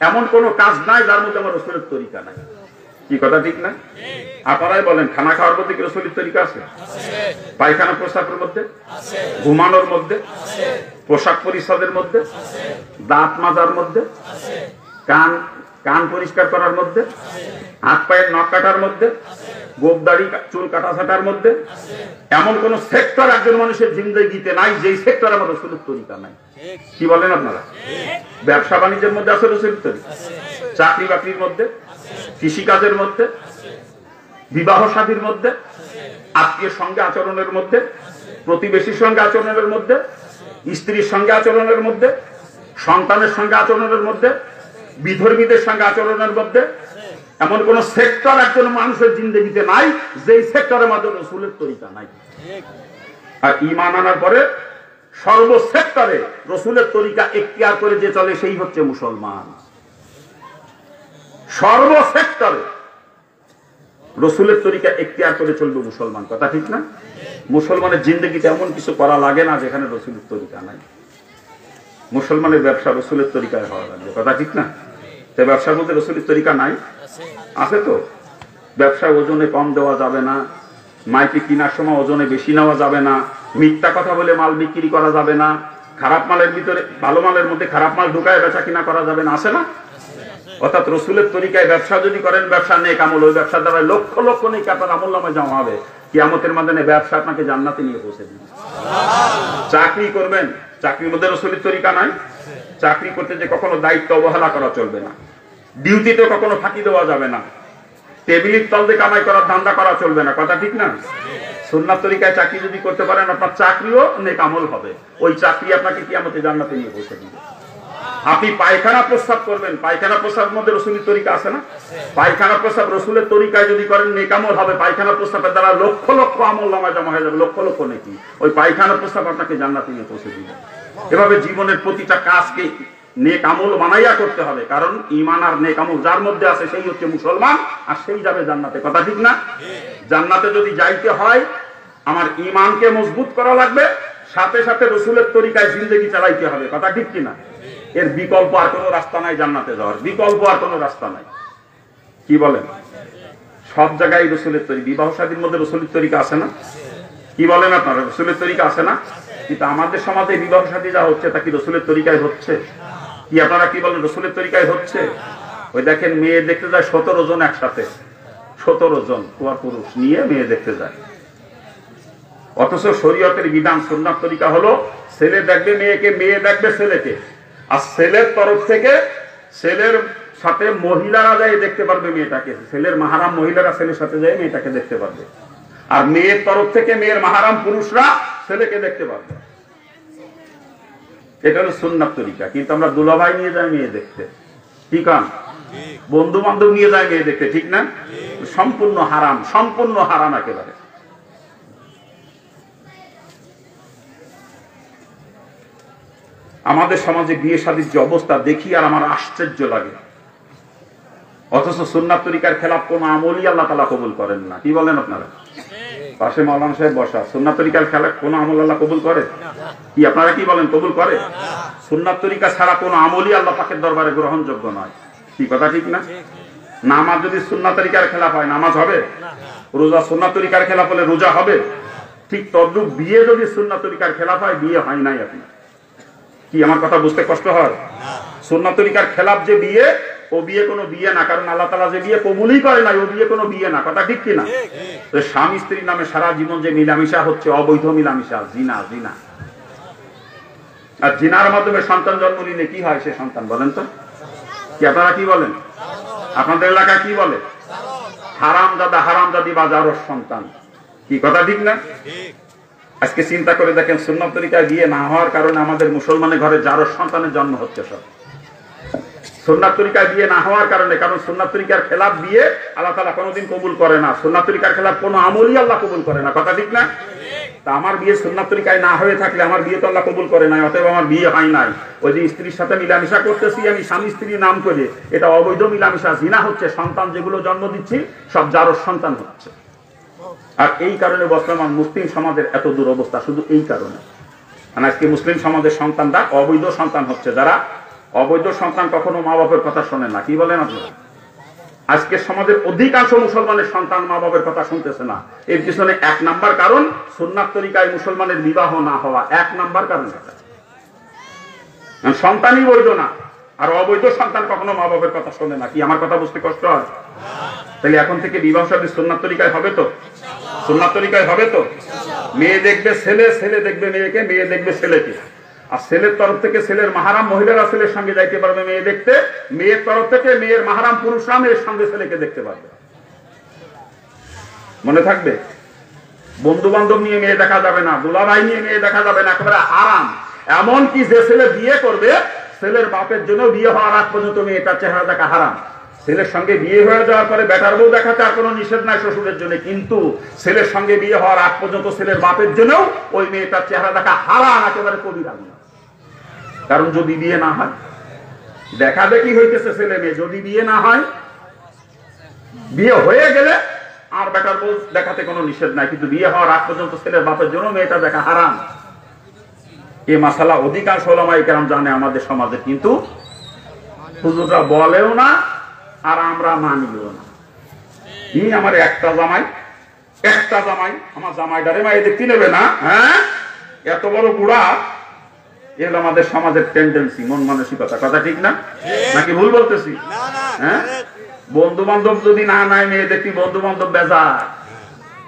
এমন কোন কাজ নাই যার মধ্যে আমার রসুলের তরিকা নাই। কি কথা ঠিক না? আপনারাই বলেন, খানা খাওয়ার মধ্যে কি রসুলের তরিকা আছে? পায়খানা প্রস্রাবের মধ্যে, ঘুমানোর মধ্যে, পোশাক পরিচ্ছদের মধ্যে, দাঁত মাজার মধ্যে, কান পরিষ্কার করার মধ্যে, হাত পায়ের নখ কাটার মধ্যে, গোপ দাড়ি চুল কাটা ছাটার মধ্যে এমন কোন সেক্টর একজন মানুষের জিন্দেগিতে নাই যেই সেক্টরে আমার রসুলের তরিকা নাই। কি বলেন আপনারা? ব্যবসা বাণিজ্যের মধ্যে আছে রসুলের তরিকা, চাকরি বাকরির মধ্যে, কৃষিকাজের মধ্যে, বিবাহ শাদীর মধ্যে, আত্মীয়ের সঙ্গে আচরণের মধ্যে, প্রতিবেশীর সঙ্গে আচরণের মধ্যে, স্ত্রীর সঙ্গে আচরণের মধ্যে, সন্তানের সঙ্গে আচরণের মধ্যে, বিধর্মীদের সঙ্গে আচরণের মধ্যে এমন কোন সেক্টর একজন মানুষের জিন্দেগিতে নাই যেই সেক্টরের মধ্যে রসুলের তরিকা নাই। আর ঈমান আনার পরে সর্ব সেক্টরে রসুলের তরিকা এখতিয়ার করে যে চলে, সেই হচ্ছে মুসলমান। সর্ব সেক্টরে রসুলের তরিকা এখতিয়ার করে চলবে মুসলমান। কথা ঠিক না? মুসলমানের জিন্দেগিতে এমন কিছু করা লাগে না যেখানে রসুলের তরিকা নাই। মুসলমানের ব্যবসা রসুলের তরিকায় হওয়া লাগবে। কথা ঠিক না? তাই ব্যবসার মধ্যে রসুলের তরিকা নাই, আছে তো। ব্যবসা ওজনে কম দেওয়া যাবে না, মাইকে কেনার সময় ওজনে বেশি নেওয়া যাবে না, মিথ্যা কথা বলে মাল বিক্রি করা যাবে না, খারাপ মালের ভিতরে ভালো মালের মধ্যে খারাপ মাল ঢুকায় বেচা কিনা করা যাবে না, আছে না? অর্থাৎ রসুলের তরিকায় ব্যবসা যদি করেন, ব্যবসা নেক আমল, ওই ব্যবসার দ্বারা লক্ষ লক্ষ নেক আপনার আমল নামায় জমা হবে। কিয়ামতের মাধ্যমে ব্যবসা আপনাকে জান্নাতে নিয়ে পৌঁছে দিবে। চাকরি করবেন, চাকরির মধ্যে রসুলের তরিকা নাই। চাকরি করতে যে কখনো দায়িত্ব অবহেলা করা চলবে না, ডিউটিতে কখনো ফাঁকি দেওয়া যাবে না, টেবিলের তল দিয়ে কামাই করার ধান্দা করা চলবে না, কথা ঠিক না? সুন্নাত তরিকায় চাকরি যদি করতে পারেন, আপনার চাকরিও নেক আমল হবে। ওই চাকরি আপনাকে কিয়ামতে জান্নাতে নিয়ে পৌঁছে দিবে। আপনি পায়খানা প্রস্রাব করবেন, পায়খানা প্রস্রাবের মধ্যে রসুলের তরিকা আছে না? পায়খানা প্রস্রাব রসুলের তরিকায় যদি করেন নেক আমল হবে। পায়খানা প্রস্রাবের দ্বারা লক্ষ লক্ষ আমল নামায় জমা হয়ে যাবে, লক্ষ লক্ষ নেকি। ওই পায়খানা প্রস্রাব আপনাকে জান্নাতে নিয়ে পৌঁছে দিবে। এভাবে জীবনের প্রতিটা কাজকে নেক আমল বানাইয়া করতে হবে, কারণ ঈমান আর নেক আমল যার মধ্যে আছে সেই হচ্ছে মুসলমান, আর সেই যাবে জান্নাতে, কথা ঠিক না? জান্নাতে যদি যাইতে হয় আমার ঈমানকে মজবুত করা লাগবে, সাথে সাথে রসুলের তরিকায় জিন্দেগি চালাইতে হবে, কথা ঠিক কিনা? এর বিকল্প আর কোনো রাস্তা নাই জান্নাতে যাওয়ার, বিকল্প আর কোনো রাস্তা নাই। কি বলেন? সব জায়গায় রসুলের তরিকা, বিবাহ শাদীর মধ্যে রসুলের তরিকা আছে না? কি বলেন আপনারা, রসুলের তরিকা আছে না? কিন্তু আমাদের সমাজে বিবাহ শাদী যা হচ্ছে তা কি রসুলের তরিকায় হচ্ছে? কি আপনারা কি বলেন, রসুলের তরিকায় হচ্ছে? ওই দেখেন মেয়ে দেখতে যায় 17 জন একসাথে, 17 জন কুয়া পুরুষ নিয়ে মেয়ে দেখতে যায়। অথচ শরীয়তের বিধান সুন্নাত তরিকা হলো ছেলে দেখবে মেয়েকে, মেয়ে দেখবে ছেলেকে, আর ছেলের তরফ থেকে ছেলের সাথে মহিলারা যায় দেখতে পারবে মেয়েটাকে, ছেলের মাহারাম মহিলারা ছেলের সাথে যায় মেয়েটাকে দেখতে পারবে, আর মেয়ের তরফ থেকে মেয়ের মাহারাম পুরুষরা ছেলেকে দেখতে পারবে। এটা হলো সুন্নাত তরিকা। কিন্তু আমরা দুলাভাই নিয়ে যাই মেয়ে দেখতে, ঠিক না? বন্ধু বান্ধব নিয়ে যায় মেয়ে দেখতে, ঠিক না? সম্পূর্ণ হারাম, সম্পূর্ণ হারাম একেবারে। আমাদের সমাজে বিয়ে শাদীর যে অবস্থা দেখি আর আমার আশ্চর্য লাগে। অথচ সুন্নাত তরিকার খেলাফ কোন আমলই আল্লাহ তাআলা কবুল করেন না। কি বলেন আপনারা? পাশে মাওলানা সাহেব বসা, সুন্নাত তরিকার খেলাফ কোন আমল আল্লাহ কবুল করে? কি আপনারা কি বলেন, কবুল করে? সুন্নাত তরিকা ছাড়া কোন আমলই আল্লাহ পাকের দরবারে গ্রহণযোগ্য নয়। কি কথা ঠিক না? নামাজ যদি সুন্নাত তরিকার খেলাফ হয় নামাজ হবে? রোজা সুন্নাত তরিকার খেলাফ হলে রোজা হবে? ঠিক তদ্রূপ বিয়ে যদি সুন্নাত তরিকার খেলাফ হয় বিয়ে হয় নাই আপনার। কি আমার কথা বুঝতে কষ্ট হয়? সুন্নাত তরিকার খেলাফ যে বিয়ে, ও বিয়ে কোনো বিয়ে না, কারণ আল্লাহ তাআলা যে বিয়ে কবুলই করে নাই, ও বিয়ে কোনো বিয়ে না, কথা ঠিক কিনা? তো স্বামী স্ত্রীর নামে সারা জীবন যে মিলামিশা হচ্ছে অবৈধ মিলামিশা, জিনা। জিনা আর জিনার মাধ্যমে সন্তান জন্ম নিলে কি হয় সে সন্তান, বলেন তো? কি আপনারা কি বলেন? আপনাদের এলাকায় কি বলে? হারামজাদা, হারামজাদি বা জারস সন্তান। কি কথা ঠিক না? আজকে চিন্তা করে দেখেন, সুন্নাত তরিকায় বিয়ে না হওয়ার কারণে আমাদের মুসলমানের ঘরে জারস সন্তানের জন্ম হচ্ছে সব। সুন্নাত তরিকায় বিয়ে না হওয়ার কারণে, কারণ সুন্নাত তরিকার খেলাফ বিয়ে আল্লাহ তাআলা কোনোদিন কবুল করে না। সুন্নাত তরিকার খেলাফ কোনো আমলই আল্লাহ কবুল করে না, কথা ঠিক না? তা আমার বিয়ে সুন্নাত তরিকায় না হয়ে থাকলে আমার বিয়ে তো আল্লাহ কবুল করে নাই, অতএব আমার বিয়ে হয় নাই। ওই যে স্ত্রীর সাথে মিলামিশা করতেছি আমি স্বামী স্ত্রীর নাম করে, এটা অবৈধ মিলামিশা, জিনা হচ্ছে। সন্তান যেগুলো জন্ম দিচ্ছি সব জারস সন্তান হচ্ছে। আর এই কারণে বর্তমান মুসলিম সমাজের এত দুরবস্থা, শুধু এই কারণে। মানে আজকে মুসলিম সমাজের সন্তানরা অবৈধ সন্তান হচ্ছে, যারা অবৈধ সন্তান কখনো মা বাপের কথা শোনে না। কি বলেন আপনারা? আজকে সমাজের অধিকাংশ মুসলমানের সন্তান মা বাপের কথা শুনতেছে না। এর পিছনে 1 নাম্বার কারণ সুন্নাত তরিকায় মুসলমানের বিবাহ না হওয়া, 1 নাম্বার কারণ এটা। সন্তানই বৈধ না, আর অবৈধ সন্তান কখনো মা বাপের কথা শোনে না। কি আমার কথা বুঝতে কষ্ট হয়? তাহলে এখন থেকে বিবাহ শাদী সুন্নাত তরিকায় হবে তো? সুন্নাত তরিকায় হবে তো? মেয়ে দেখবে ছেলে, ছেলে দেখবে মেয়েকে, মেয়ে দেখবে ছেলেকে, আর ছেলের তরফ থেকে ছেলের মাহারাম মহিলারা ছেলের সঙ্গে যাইতে পারবে মেয়ে দেখতে, মেয়ের তরফ থেকে মেয়ের মাহারাম পুরুষরা মেয়ের সঙ্গে ছেলেকে দেখতে পারবে। মনে থাকবে, বন্ধু বান্ধব নিয়ে মেয়ে দেখা যাবে না, দুলাভাই নিয়ে মেয়ে দেখা যাবে না, একেবারে হারাম। এমনকি যে ছেলে বিয়ে করবে, ছেলের বাপের জন্য বিয়ে হওয়ার আগ পর্যন্ত মেয়েটার চেহারা দেখা হারাম। ছেলের সঙ্গে বিয়ে হয়ে যাওয়ার পরে বেটার বউ দেখাতে আর কোনো নিষেধ নাই শ্বশুরের জন্য, কিন্তু ছেলের সঙ্গে বিয়ে হওয়ার আগ পর্যন্ত ছেলের বাপের জন্যও ওই মেয়েটার চেহারা দেখা হারাম, একেবারে কবিরা গুনাহ। কারণ যদি বিয়ে না হয়, দেখা দেখি হইতেছে ছেলে মেয়ে, যদি বিয়ে না হয়, বিয়ে হয়ে গেলে আর বেটার বউ দেখাতে কোনো নিষেধ নাই, কিন্তু বিয়ে হওয়ার আগ পর্যন্ত ছেলের বাপের জন্য মেয়েটা দেখা হারাম। এই মাসালা অধিকাংশ ওলামায়ে কেরাম জানে আমাদের সমাজে, কিন্তু হুজুররা বলেও না আর আমরা মানিও না। আমার একটা জামাই, আমার জামাইটারে মাই দেখতে নেবে না, হ্যাঁ, এত বড় বুড়া। এগুলো আমাদের সমাজের টেন্ডেন্সি, মন মানসিকতা, কথা ঠিক না? নাকি ভুল বলতেছি? হ্যাঁ, বন্ধু বান্ধব যদি না নাই মেয়ে দেখি, বন্ধু বান্ধব বেজার।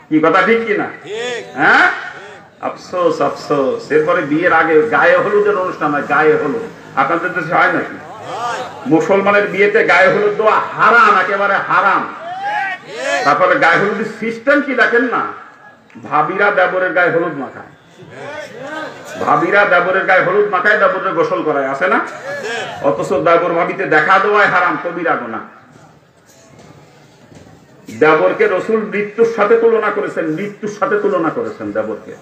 কি কথা ঠিক কিনা? হ্যাঁ, আফসোস আফসোস। এরপরে বিয়ের আগে গায়ে হলুদের অনুষ্ঠান হয়, গায়ে হলুদ। আপনাদের দেশে হয় নাকি? মুসলমানের বিয়েতে গায়ে হলুদ দেওয়া হারাম, একেবারে হারাম। তারপরে গায়ে হলুদের সিস্টেম কি দেখেন না, ভাবিরা দেবরের গায়ে হলুদ মাখায়, ভাবিরা দেবরের গায়ে হলুদ মাখায়, দেবরের গোসল করায়, আছে না? অথচ দেবর ভাবিতে দেখা দেওয়ায় হারাম, কবিরা গুনাহ। দেবরকে রসুল মৃত্যুর সাথে তুলনা করেছেন, মৃত্যুর সাথে তুলনা করেছেন দেবরকে।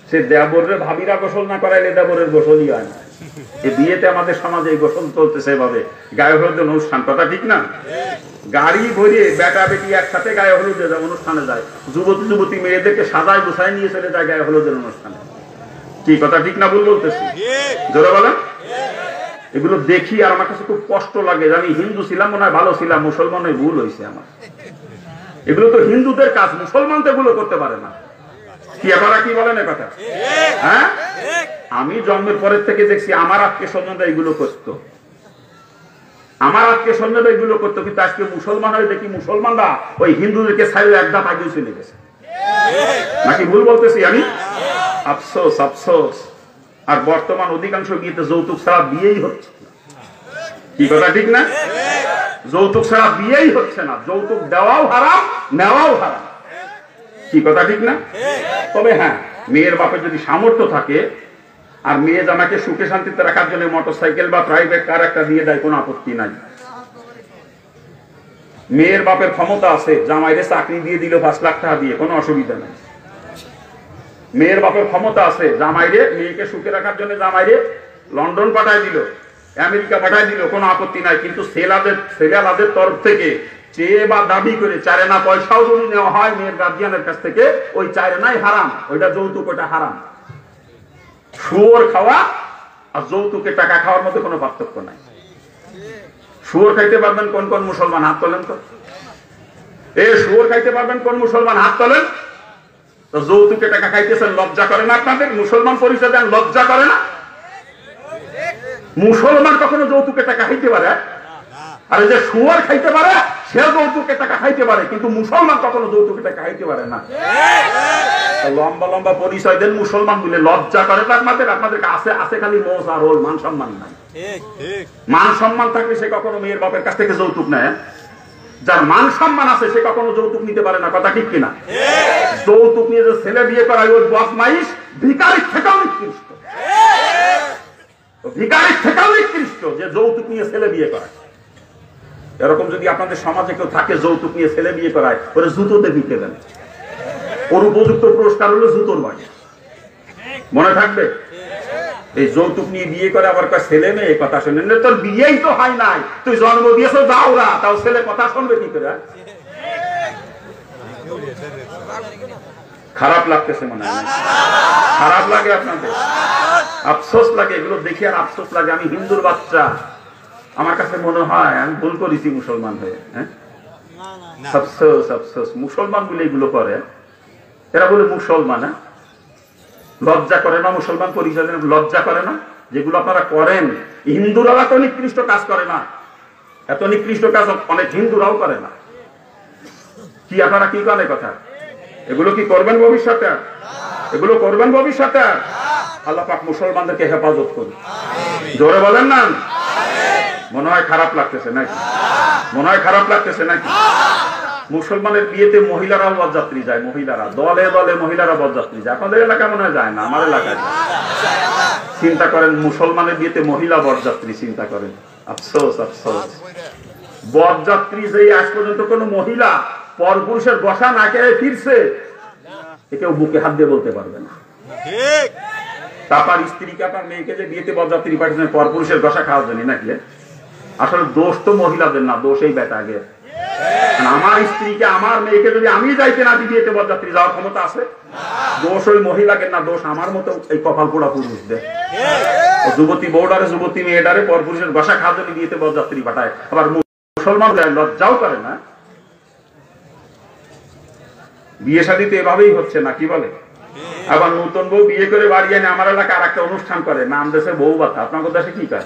সে দেবরের ভাবিরা গোসল না করাইলে দেবরের গোসলই হয় না। এই বিয়েতে আমাদের সমাজে এই গোসল চলতেছে এভাবে, গায়ে হলুদের অনুষ্ঠান, কথা ঠিক না? গাড়ি ভরিয়ে বেটা বেটি একসাথে গায়ে হলুদের অনুষ্ঠানে যায়, যুবতী যুবতী মেয়েদেরকে সাজায় গুছায় নিয়ে চলে যায় গায়ে হলুদের অনুষ্ঠানে। কি কথা ঠিক না ভুল বলতেছি? জোরে বলেন। এগুলো দেখি আর আমার কাছে খুব কষ্ট লাগে, জানি হিন্দু ছিলাম মনে হয় ভালো ছিলাম, মুসলমান হয়ে ভুল হয়েছে আমার। এগুলো তো হিন্দুদের কাজ, মুসলমান তো এগুলো করতে পারে না। কি আপনারা কি বলেন এ কথা? হ্যাঁ, আমি জন্মের পরের থেকে দেখছি আমার আত্মীয় স্বজনরা এগুলো করতো, আমার আত্মীয় স্বজনরা এগুলো করতো, কিন্তু আজকে মুসলমান হয়ে দেখি মুসলমানরা ওই হিন্দুদেরকে ছাড়িয়ে একদম আগে চলে গেছে। নাকি ভুল বলতেছি আমি? আফসোস আফসোস। আর বর্তমান অধিকাংশ বিয়েতে যৌতুক ছাড়া বিয়েই হচ্ছে। কি কথা ঠিক না? যৌতুক ছাড়া বিয়েই হচ্ছে না, যৌতুক দেওয়াও হারাম, নেওয়াও হারাম। কি কথা ঠিক না? তবে হ্যাঁ, মেয়ের বাপের যদি সামর্থ্য থাকে আর মেয়ে জামাকে সুখে শান্তিতে রাখার জন্য মোটরসাইকেল বা প্রাইভেট কার একটা দিয়ে দেয়, কোনো আপত্তি নাই। মেয়ের বাপের ক্ষমতা আছে, জামাইরে চাকরি দিয়ে দিল 5 লাখ টাকা দিয়ে, কোনো অসুবিধা নাই। মেয়ের বাপের ক্ষমতা আছে, জামাইরে মেয়েকে সুখে রাখার জন্য জামাইরে লন্ডন পাঠায় দিল, আমেরিকা পাঠায় দিল, কোনো আপত্তি নাই। কিন্তু ছেলেলাদের তরফ থেকে চেয়ে বা দাবি করে 4 আনা পয়সাও যদি নেওয়া হয় মেয়ের গার্জিয়ানের কাছ থেকে, ওই 4 আনাই হারাম, ওইটা যৌতুক, ওটা হারাম। শুয়োর খাওয়া আর যৌতুকে টাকা খাওয়ার মধ্যে কোনো পার্থক্য নাই। শুয়োর খাইতে পারবেন কোন কোন মুসলমান? হাত তোলেন তো। শুয়োর খাইতে পারবেন কোন মুসলমান? হাত তোলেন। তো যৌতুকে টাকা খাইতেছেন, লজ্জা করে না আপনাদের? মুসলমান পরিচয় দেন, লজ্জা করে না? মুসলমান কখনো যৌতুকে টাকা খাইতে পারে? আর যে শুয়োর খাইতে পারে সে যৌতুকে টাকা খাইতে পারে, কিন্তু মুসলমান কখনো যৌতুকে টাকা খাইতে পারে না। লম্বা লম্বা পরিচয় দেন মুসলমান বলে, লজ্জা করে না আপনাদের? আপনাদের কাছে আছে খালি মোষ আর ওল, মান সম্মান নাই। মান সম্মান থাকলে সে কখনো মেয়ের বাপের কাছ থেকে যৌতুক নেয়? যার মান সম্মান আছে সে কখনো যৌতুক নিতে পারে না, কথা ঠিক কিনা? যৌতুক নিয়ে যে ছেলে বিয়ে করায় ওই বদমাইশ ভিখারির থেকেও নিকৃষ্ট, ভিখারির থেকেও নিকৃষ্ট যে যৌতুক নিয়ে ছেলে বিয়ে করায়। এরকম যদি আপনাদের সমাজে কেউ থাকে যৌতুক নিয়ে ছেলে বিয়ে করায়, ওরা জুতোতে দিতে দেন। ওর উপযুক্ত পুরস্কার হলো জুতোর বাড়ি, মনে থাকবে। এই যৌতুক নিয়ে বিয়ে করে আবার ছেলে মেয়ে কথা শুনেন, তোর বিয়েই তো হয় নাই, তুই জন্ম দিয়েছ দাওরা, তাও ছেলে কথা শুনবে কি করে? খারাপ লাগতেছে মনে হয়? খারাপ লাগে আপনাদের? আফসোস লাগে, এগুলো দেখে আর আফসোস লাগে। আমি হিন্দুর বাচ্চা, আমার কাছে মনে হয় আমি ভুল করেছি মুসলমান হয়ে। হ্যাঁ, আফসোস আফসোস। মুসলমান বলে এগুলো করে, এরা বলে মুসলমান। লজ্জা করে না? মুসলমান পরিচয় লজ্জা করে না? যেগুলো আপনারা করেন, হিন্দুরা এত নিকৃষ্ট কাজ করে না, এত নিকৃষ্ট কাজ অনেক হিন্দুরাও করে না। কি আপনারা কি করেন কথা? এগুলো কি করবেন ভবিষ্যতে? এগুলো করবেন ভবিষ্যতে? আল্লাহ পাক মুসলমানদেরকে হেফাজত করুন। জোরে বলেন না? মনে হয় খারাপ লাগতেছে নাকি? মনে হয় খারাপ লাগতেছে নাকি? মুসলমানের বিয়েতে মহিলারাও বরযাত্রী যায়, মহিলারা দলে দলে মহিলারা বরযাত্রী যায়। আপনাদের এলাকা মনে হয় যায় না, আমার এলাকায় যায়। চিন্তা করেন, মুসলমানের বিয়েতে মহিলা বরযাত্রী, চিন্তা করেন। আফসোস আফসোস। বরযাত্রী যে আজ পর্যন্ত কোন মহিলা পরপুরুষের বসা না খেয়ে ফিরছে, কেউ বুকে হাত দিয়ে বলতে পারবে না। তারপর স্ত্রীকে আপনার মেয়েকে যে বিয়েতে বরযাত্রী পাঠিয়েছেন পরপুরুষের বসা খাওয়ার জন্য নাকি? আসলে দোষ তো মহিলাদের না, দোষ এই বেটা আগে। আমার স্ত্রীকে আমার মেয়েকে যদি আমি যাইতে না বিয়েতে বরযাত্রী যাওয়ার ক্ষমতা আছে? দোষ ওই মহিলাকে না, দোষ আমার মতো এই কপাল পোড়া পুরুষদের। যুবতী বউডারে যুবতী মেয়েডারে পরপুরুষের বসা খাওয়ার জন্য বিয়েতে বরযাত্রী পাঠায়, আবার মুসলমান লজ্জাও করে না। বিয়ে শাদী তো এভাবেই হচ্ছে না, কি বলে? আবার নতুন বউ বিয়ে করে বাড়ি এনে আমার এলাকায় আর একটা অনুষ্ঠান করে, নাম দেশে বউ বাতা। আপনার দেশে কি করে?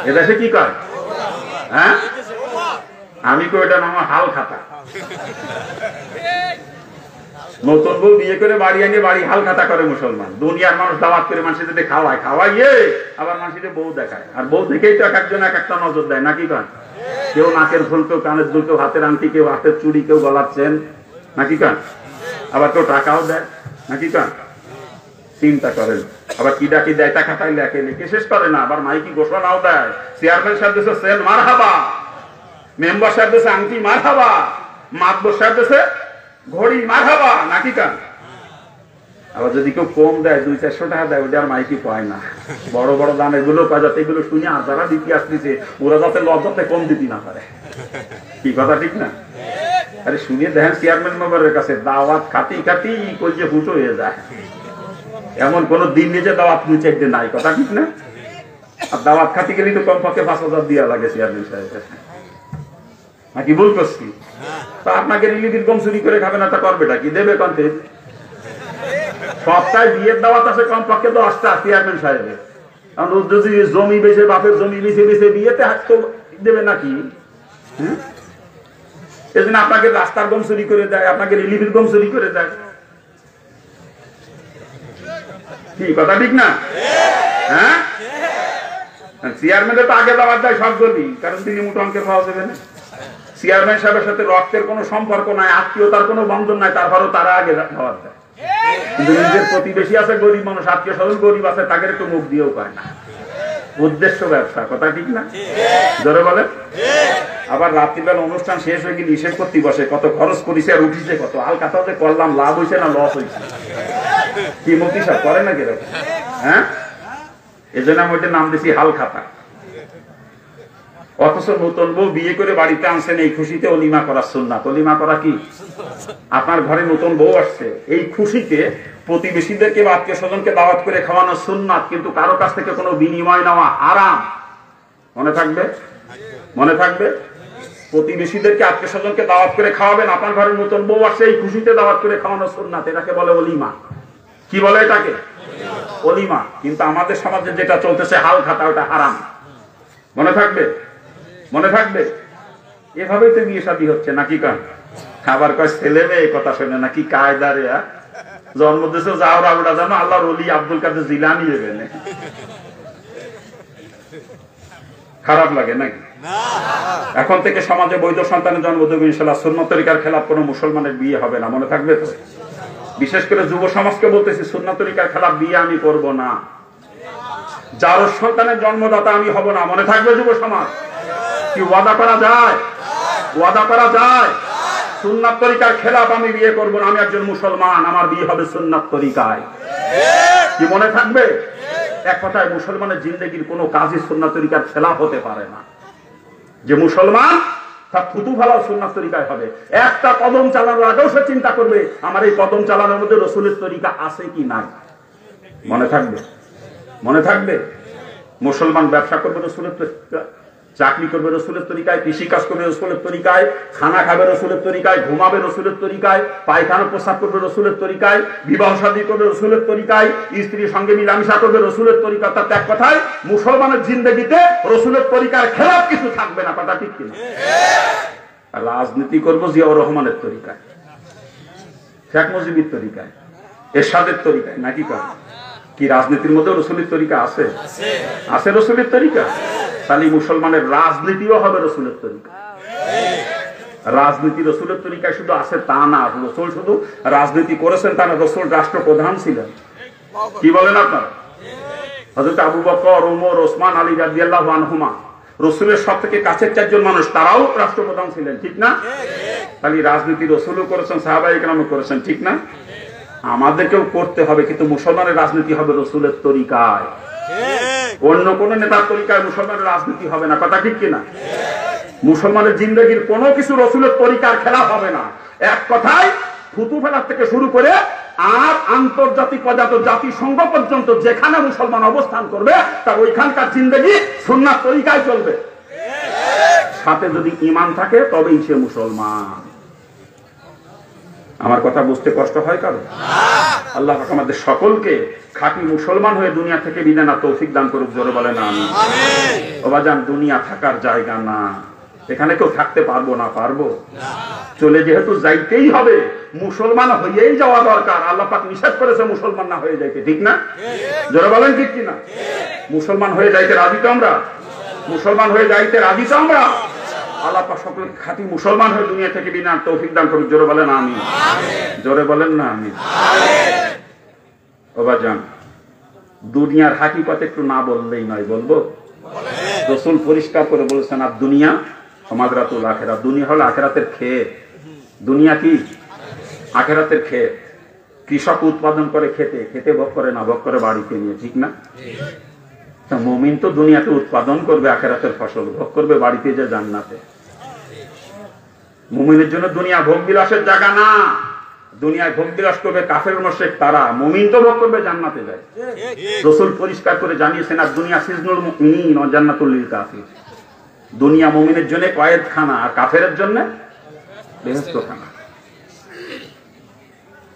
এদেশে কি করে? হ্যাঁ, আমি কই এটা নাম হাল খাতা। নতুন বউ বিয়ে করে বাড়ি এনে বাড়ি হালখাতা করে মুসলমান। দুনিয়ার মানুষ দাওয়াত করে মানুষের খাওয়ায়, খাওয়াইয়ে আবার মানুষের বউ দেখায়। আর বউ দেখেই তো এক একজন এক একটা নজর দেয় নাকি কান? কেউ নাকের ফুল, কেউ কানের দুল, কেউ হাতের আংটি, কেউ হাতের চুড়ি, কেউ গলার চেন নাকি কান? আবার কেউ টাকাও দেয় নাকি কান? চিন্তা করেন। আবার কি ডাকি দেয়, টাকা খাতায় লেখে, লিখে শেষ করে না। আবার মাইকি ঘোষণাও দেয়, চেয়ারম্যান সাহেব দেশে সেন মার হাবা, মেম্বার সাহেব দেশে আংটি মার হাবা, মাতবর সাহেব দেশে ঘড়ি মার হাবা নাকি কান? আবার যদি কেউ কম দেয়, 200-400 টাকা দেয়, ওটা আর মাইকি পায় না। বড় বড় দান এগুলো পায়, যাতে এগুলো শুনে আর যারা দিতে আসতেছে ওরা যাতে লজ্জাতে কম দিতে না পারে। কি কথা ঠিক না? আরে শুনিয়ে দেখেন চেয়ারম্যান মেম্বারের কাছে দাওয়াত খাতি খাতি কলজে ফুটো হয়ে যায়। এমন কোন দিন নিজে দাওয়াত নিচে একদিন নাই, কথা ঠিক না? আর দাওয়াত খাতি গেলেই তো কমপক্ষে 5,000 দিয়া লাগে চেয়ারম্যান সাহেবের নাকি ভুল করছি? তা আপনাকে রিলিফের কম চুরি করে খাবে না, তা করবেটা কি? দেবে কন্তে সপ্তাহে বিয়ের দাওয়াত আছে কমপক্ষে 10টা চেয়ারম্যান সাহেবের। কারণ যদি জমি বেচে, বাপের জমি বেচে বেচে বিয়েতে হাত তো দেবে নাকি? হ্যাঁ, এই জন্য আপনাকে রাস্তার গম চুরি করে দেয়, আপনাকে রিলিফের গম চুরি করে দেয়। কি কথা ঠিক না? হ্যাঁ, চেয়ারম্যানের তো আগে দাওয়াত দেয় সব গলি, কারণ তিনি মোটা অঙ্কের পাওয়া যাবে না। চেয়ারম্যান সাহেবের সাথে রক্তের কোনো সম্পর্ক নাই, আত্মীয়তার কোনো বন্ধন নাই, তারপরও তারা আগে দাওয়াত দেয়। কিন্তু নিজের প্রতিবেশী আছে গরিব মানুষ, আত্মীয় স্বজন গরিব আছে, তাকে একটু মুখ দিয়েও পায় না। উদ্দেশ্য ব্যবসা, কথা ঠিক না? জোরে বলে। আবার রাত্রিবেলা অনুষ্ঠান শেষ হয়ে গেলে হিসেব করতে বসে, কত খরচ করেছে আর উঠিছে কত, হালকাতা যে করলাম, লাভ হয়েছে না লস হয়েছে। কি মুক্তি সাহেব করে না কিরকম? হ্যাঁ, এই জন্য আমি ওইটার নাম দিয়েছি হাল খাতা। অথচ নতুন বউ বিয়ে করে বাড়িতে আনছেন, এই খুশিতে অলিমা করা সুন্নাত। অলিমা করা কি? আপনার ঘরে নতুন বউ আসছে, এই খুশিতে প্রতিবেশীদেরকে বা আত্মীয় স্বজনকে দাওয়াত করে খাওয়ানো সুন্নাত, কিন্তু কারো কাছ থেকে কোনো বিনিময় নেওয়া হারাম। মনে থাকবে, মনে থাকবে। প্রতিবেশীদেরকে আত্মীয় স্বজনকে দাওয়াত করে খাওয়াবেন, আপনার ঘরে নতুন বউ আসছে, এই খুশিতে দাওয়াত করে খাওয়ানো সুন্নাত। এটাকে বলে অলিমা। কি বলে এটাকে? অলিমা। কিন্তু আমাদের সমাজে যেটা চলতেছে হাল খাতা, ওটা হারাম। মনে থাকবে, মনে থাকবে। এভাবেই তো বিয়ে শাদী হচ্ছে নাকি কান? খাবার কয় ছেলে মেয়ে কথা শোনে নাকি কায়দা রে। জন্ম দিয়েছে যাওরা ওটা জানো, আল্লাহর ওলি আব্দুল কাদের জিলানী দেবে না। খারাপ লাগে নাকি? এখন থেকে সমাজে বৈধ সন্তানের জন্ম দেবে ইনশাআল্লাহ। সুন্নাত তরিকার খেলাফ কোনো মুসলমানের বিয়ে হবে না, মনে থাকবে তো। বিশেষ করে যুব সমাজকে বলতেছি, সুন্নাত তরিকার খেলাফ বিয়ে আমি করব না, যার সন্তানের জন্মদাতা আমি হব না, মনে থাকবে যুব সমাজ। কি ওয়াদা করা যায়? ওয়াদা করা যায়। সুন্নাত তরিকার খেলাফ আমি বিয়ে করব না, আমি একজন মুসলমান, আমার বিয়ে হবে সুন্নাত তরিকায়। কি মনে থাকবে? এক কথায় মুসলমানের জিন্দেগির কোনো কাজই সুন্নাত তরিকার খেলাফ হতে পারে না। যে মুসলমান তার থুতু ফেলাও সুন্নাত তরিকায় হবে। একটা কদম চালানোর আগেও সে চিন্তা করবে আমার এই কদম চালানোর মধ্যে রসুলের তরিকা আছে কি নাই। মনে থাকবে, মনে থাকবে। মুসলমান ব্যবসা করবে রসুলের তরিকা, চাকরি করবে রসুলের তরিকায়, কৃষি কাজ করবে রসুলের তরিকায়, খানা খাবে রসুলের তরিকায়, ঘুমাবে রসুলের তরিকায়, পায়খানা প্রস্রাব করবে রসুলের তরিকায়, বিবাহ শাদী করবে রসুলের তরিকায়, স্ত্রীর সঙ্গে মিলামিশা করবে রসুলের তরিকা। তার এক কথায় মুসলমানের জিন্দেগিতে রসুলের তরিকার খেলাফ কিছু থাকবে না, কথা ঠিক কিনা? রাজনীতি করবো জিয়াউর রহমানের তরিকায়, শেখ মুজিবের তরিকায়, এরশাদের তরিকায় নাকি করবো? কি রাজনীতির মধ্যে রসুলের তরিকা আছে? আছে রসুলের তরিকা। তাহলে মুসলমানের রাজনীতিও হবে রসুলের তরিকা। রাজনীতি রসুলের তরিকায় শুধু আছে তা না, রসুল শুধু রাজনীতি করেছেন তা না, রসুল রাষ্ট্রপ্রধান ছিলেন। কি বলেন আপনারা? হযরত আবু বকর, ওমর, ওসমান, আলী রাদিয়াল্লাহু আনহুমা রসুলের সব থেকে কাছের 4 জন মানুষ, তারাও রাষ্ট্রপ্রধান ছিলেন, ঠিক না? তাহলে রাজনীতি রসুলও করেছেন, সাহাবায়ে কেরামও করেছেন, ঠিক না? আমাদেরকেও করতে হবে, কিন্তু মুসলমানের রাজনীতি হবে রসুলের তরিকায়। অন্য কোন নেতার তরিকায় মুসলমানের রাজনীতি হবে না, কথা ঠিক কিনা? মুসলমানের জিন্দগির কোনো কিছু রসুলের তরিকার খেলাফ হবে না। এক কথায় থুতু ফেলার থেকে শুরু করে আর আন্তর্জাতিক পর্যায়ে জাতিসংঘ পর্যন্ত যেখানে মুসলমান অবস্থান করবে তার ওইখানকার জিন্দগি সুন্নাত তরিকায় চলবে। সাথে যদি ঈমান থাকে তবেই সে মুসলমান। আমার কথা বুঝতে কষ্ট হয় কারো? আল্লাহ পাক আমাদের সকলকে খাঁটি মুসলমান হয়ে দুনিয়া থেকে বিদায় না তৌফিক দান করুক, জোরে বলেন আমিন। ও বাজান, দুনিয়া থাকার জায়গা না, এখানে কেউ থাকতে পারবো না, পারবো চলে যেহেতু যাইতেই হবে, মুসলমান হয়েই যাওয়া দরকার। আল্লাহ পাক নিষেধ করেছে মুসলমান না হয়ে যাইতে, ঠিক না? জোরে বলেন ঠিক কিনা? মুসলমান হয়ে যাইতে রাজি তো আমরা? মুসলমান হয়ে যাইতে রাজি তো আমরা? আল্লাহ পাক সকলকে খাঁটি মুসলমান হয়ে দুনিয়া থেকে বিনার তৌফিক দান করুন। জোরে বলেন আমিন। জোরে বলেন না আমিন। ও বাজান, দুনিয়ার হাকিকত একটু না বললেই নয়, বলবো। রাসূল পরিষ্কার করে বলেছেন, আর দুনিয়া মাযরাতুল আখিরাত, দুনিয়া হলো আখিরাতের ক্ষেত। দুনিয়া কি? আখিরাতের ক্ষেত। কৃষক উৎপাদন করে খেতে, খেতে ভোগ করে না, ভোগ করে বাড়িতে নিয়ে, ঠিক না? তা মুমিন তো দুনিয়াতে উৎপাদন করবে আখিরাতের ফসল, ভোগ করবে বাড়িতে যে জান্নাতে। মুমিনের জন্য দুনিয়া ভোগ বিলাসের জায়গা না। দুনিয়ায় ভোগ বিলাস করবে কাফের মুশরিক তারা, মুমিন তো ভোগ করবে জান্নাতে যায়। রাসূল পরিষ্কার করে জানিয়েছেন, আর দুনিয়া সিজনুল মুমিনিন ওয়া জান্নাতুল লিল কাফির। দুনিয়া মুমিনের জন্য কয়েদখানা, আর কাফেরের জন্য বেহেশতখানা।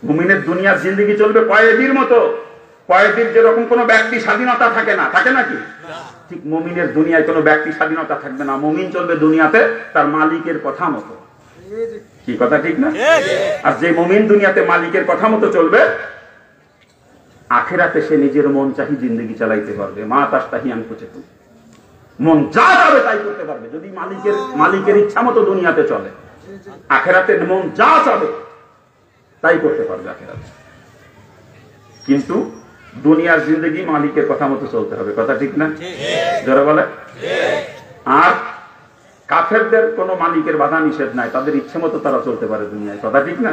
মুমিনের দুনিয়ার জিন্দেগি চলবে কয়েদির মতো। কয়েদির যেরকম কোনো ব্যক্তি স্বাধীনতা থাকে না, থাকে নাকি? ঠিক মুমিনের দুনিয়ায় কোনো ব্যক্তি স্বাধীনতা থাকবে না। মুমিন চলবে দুনিয়াতে তার মালিকের কথা মতো। কি কথা ঠিক না? আর যে মুমিন দুনিয়াতে মালিকের কথা মতো চলবে, আখিরাতে সে নিজের মন চাহি জিন্দেগি চালাইতে পারবে। মা তাস্তাহি আনকুচেতু, মন যা যাবে তাই করতে পারবে যদি মালিকের ইচ্ছা মতো দুনিয়াতে চলে। আখিরাতে মন যা চাবে তাই করতে পারবে আখিরাতে। কিন্তু দুনিয়ার জিন্দেগি মালিকের কথা মতো চলতে হবে। কথা ঠিক না? যারা বলে। আর কাফেরদের কোনো মালিকের বাধা নিষেধ নাই, তাদের ইচ্ছে মতো তারা চলতে পারে দুনিয়ায়। কথা ঠিক না?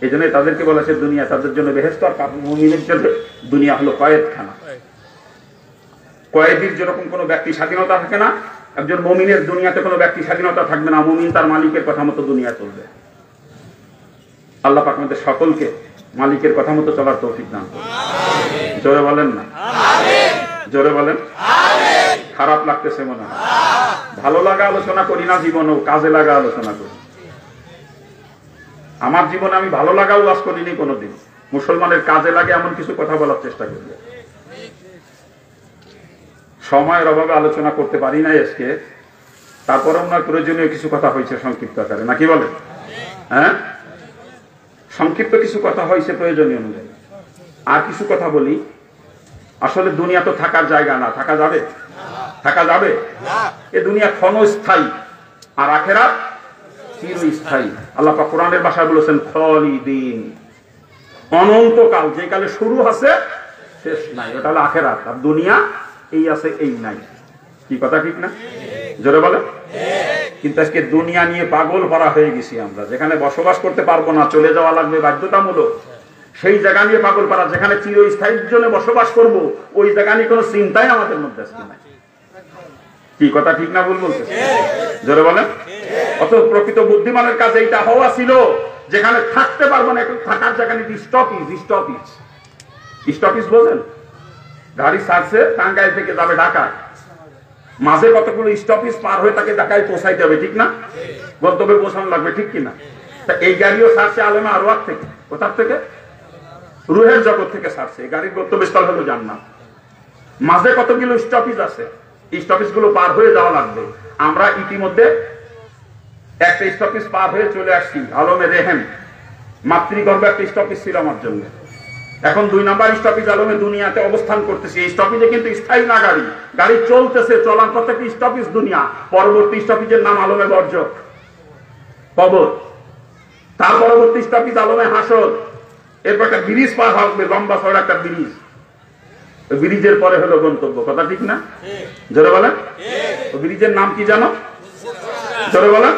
এই জন্য তাদেরকে বলেছে দুনিয়া তাদের জন্য বেহেশত, আর মুমিনের জন্য দুনিয়া হলো কয়েদখানা। কয়েদির যেরকম কোনো ব্যক্তি স্বাধীনতা থাকে না, একজন মুমিনের দুনিয়াতে কোনো ব্যক্তি স্বাধীনতা থাকবে না। মুমিন তার মালিকের কথা মতো দুনিয়া চলবে। আল্লাহ পাক আমাদের সকলকে মালিকের কথা মতো চলার তৌফিক দান করুন। জোরে বলেন না আমিন। জোরে বলেন আমিন। খারাপ লাগতেছে মনে হয়? ভালো লাগা আলোচনা করি না জীবনেও, কাজে লাগা আলোচনা করি। আমার জীবনে আমি ভালো লাগা ওয়াজ করিনি কোনোদিন। মুসলমানের কাজে লাগে এমন কিছু কথা বলার চেষ্টা করি। সময়ের অভাবে আলোচনা করতে পারি না আজকে, তারপরে ওনার প্রয়োজনীয় কিছু কথা হয়েছে সংক্ষিপ্ত আকারে, নাকি বলেন? হ্যাঁ, সংক্ষিপ্ত কিছু কথা হয়েছে প্রয়োজনীয় অনুযায়ী। আর কিছু কথা বলি। আসলে দুনিয়া তো থাকার জায়গা না। থাকা যাবে? থাকা যাবে? এ দুনিয়া ক্ষণস্থায়ী, আর আখিরাত চিরস্থায়ী। আল্লাহ পাক কোরআনের ভাষায় বলেছেন খালিদিন, অনন্তকাল। যে কালে শুরু আছে শেষ নাই, ওটা হলো আখিরাত। আর দুনিয়া এই আছে এই নাই। কি কথা ঠিক না? জোরে বলে। কিন্তু আজকে দুনিয়া নিয়ে পাগল ভরা হয়ে গেছি আমরা। যেখানে বসবাস করতে পারবো না, চলে যাওয়া লাগবে বাধ্যতামূলক, সেই জায়গা নিয়ে পাগল পারা। যেখানে চিরস্থায়ীর জন্য বসবাস করব, ওই জায়গা নিয়ে কোনো চিন্তাই আমাদের মধ্যে আজকে নাই। কি কথা ঠিক না ভুল বলতেছে? জোরে বলেন। অত প্রকৃত বুদ্ধিমানের কাছে এইটা হওয়া ছিল, যেখানে থাকতে পারবো না, থাকার জায়গা নিয়ে স্টপিজ। স্টপিজ স্টপিজ বোঝেন? গাড়ি ছাড়ছে টাঙ্গাইল থেকে যাবে ঢাকায়, মাঝে কতগুলো স্টপিজ পার হয়ে তাকে ঢাকায় পৌঁছাইতে হবে, ঠিক না? গন্তব্যে পৌঁছানো লাগবে, ঠিক কিনা? তা এই গাড়িও ছাড়ছে আলেমা আরওয়াত থেকে। কোথার থেকে? রুহের জগৎ থেকে ছাড়ছে। এই গাড়ির গন্তব্যস্থল হলো জান্নাত। মাঝে কতগুলো স্টপিজ আছে, এই স্টপিজ গুলো পার হয়ে যাওয়া লাগবে। আমরা ইতিমধ্যে একটা স্টপিজ পার হয়ে চলে আসছি, আলমে রেহেম। মাতৃগর্ভ একটা স্টপিজ ছিল আমার জন্য। এখন 2 নাম্বার স্টপিজ আলমে দুনিয়াতে অবস্থান করতেছি। এই স্টপিজে কিন্তু স্থায়ী না গাড়ি, গাড়ি চলতেছে, চলার পথে একটা স্টপিজ দুনিয়া। পরবর্তী স্টপিজের নাম আলমে বর্জক, কবর। তার পরবর্তী স্টপিজ আলমে হাসর। এরপর একটা ব্রিজ পার হবে, লম্বা চড়া একটা ব্রিজ। ব্রিজের পরে হলো গন্তব্য। কথা ঠিক না? জোরে বলেন। ব্রিজের নাম কি জানো? জোরে বলেন।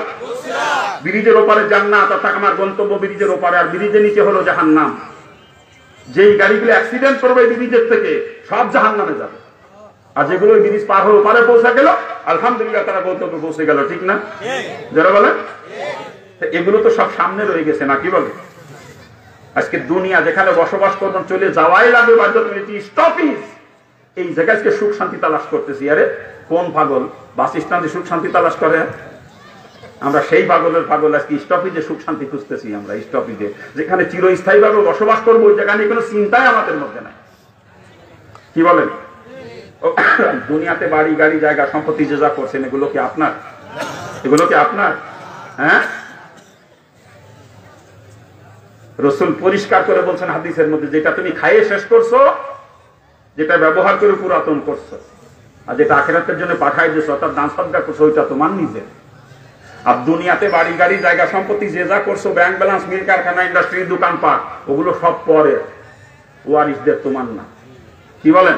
ব্রিজের ওপারে জান্নাত, অর্থাৎ আমার গন্তব্য ব্রিজের ওপারে। আর ব্রিজের নিচে হলো জাহান্নাম। যেই গাড়িগুলো অ্যাক্সিডেন্ট করবে ব্রিজের থেকে, সব জাহান্নামে যাবে। আর যেগুলো ব্রিজ পার হয়ে ওপারে পৌঁছা গেল, আলহামদুলিল্লাহ তারা গন্তব্যে পৌঁছে গেল, ঠিক না? যারা বলেন। এগুলো তো সব সামনে রয়ে গেছে, না কি বলে? আজকে দুনিয়া যেখানে বসবাস করবেন, চলে যাওয়াই লাগবে বাধ্যতামূলক স্টপিজ। এই জায়গায় আজকে সুখ শান্তি তালাশ করতেছি। আরে কোন পাগল বাস স্ট্যান্ডে সুখ শান্তি তালাশ করে? আমরা সেই পাগলের পাগল। আজকে স্টপিজে সুখ শান্তি খুঁজতেছি আমরা। স্টপিজে যেখানে চিরস্থায়ী ভাবে বসবাস করবো, ওই জায়গা নিয়ে কোনো চিন্তাই আমাদের মধ্যে নাই। কি বলেন? দুনিয়াতে বাড়ি গাড়ি জায়গা সম্পত্তি যে যা করছেন, এগুলো কি আপনার? এগুলো কি আপনার? হ্যাঁ, রসুল পরিষ্কার করে বলছেন হাদিসের মধ্যে, যেটা তুমি খাইয়ে শেষ করছো, যেটা ব্যবহার করে পুরাতন করছো, আর যেটা আখিরাতের জন্য পাঠাই দিয়েছো অর্থাৎ দান সদকা করছো, ওইটা তোমার নিজের। আর দুনিয়াতে বাড়ি গাড়ি জায়গা সম্পত্তি যে যা করছো, ব্যাংক ব্যালেন্স, মিল কারখানা, ইন্ডাস্ট্রি, দোকানপাট, ওগুলো সব পরে, ওয়ারিসদের, তোমার না। কি বলেন?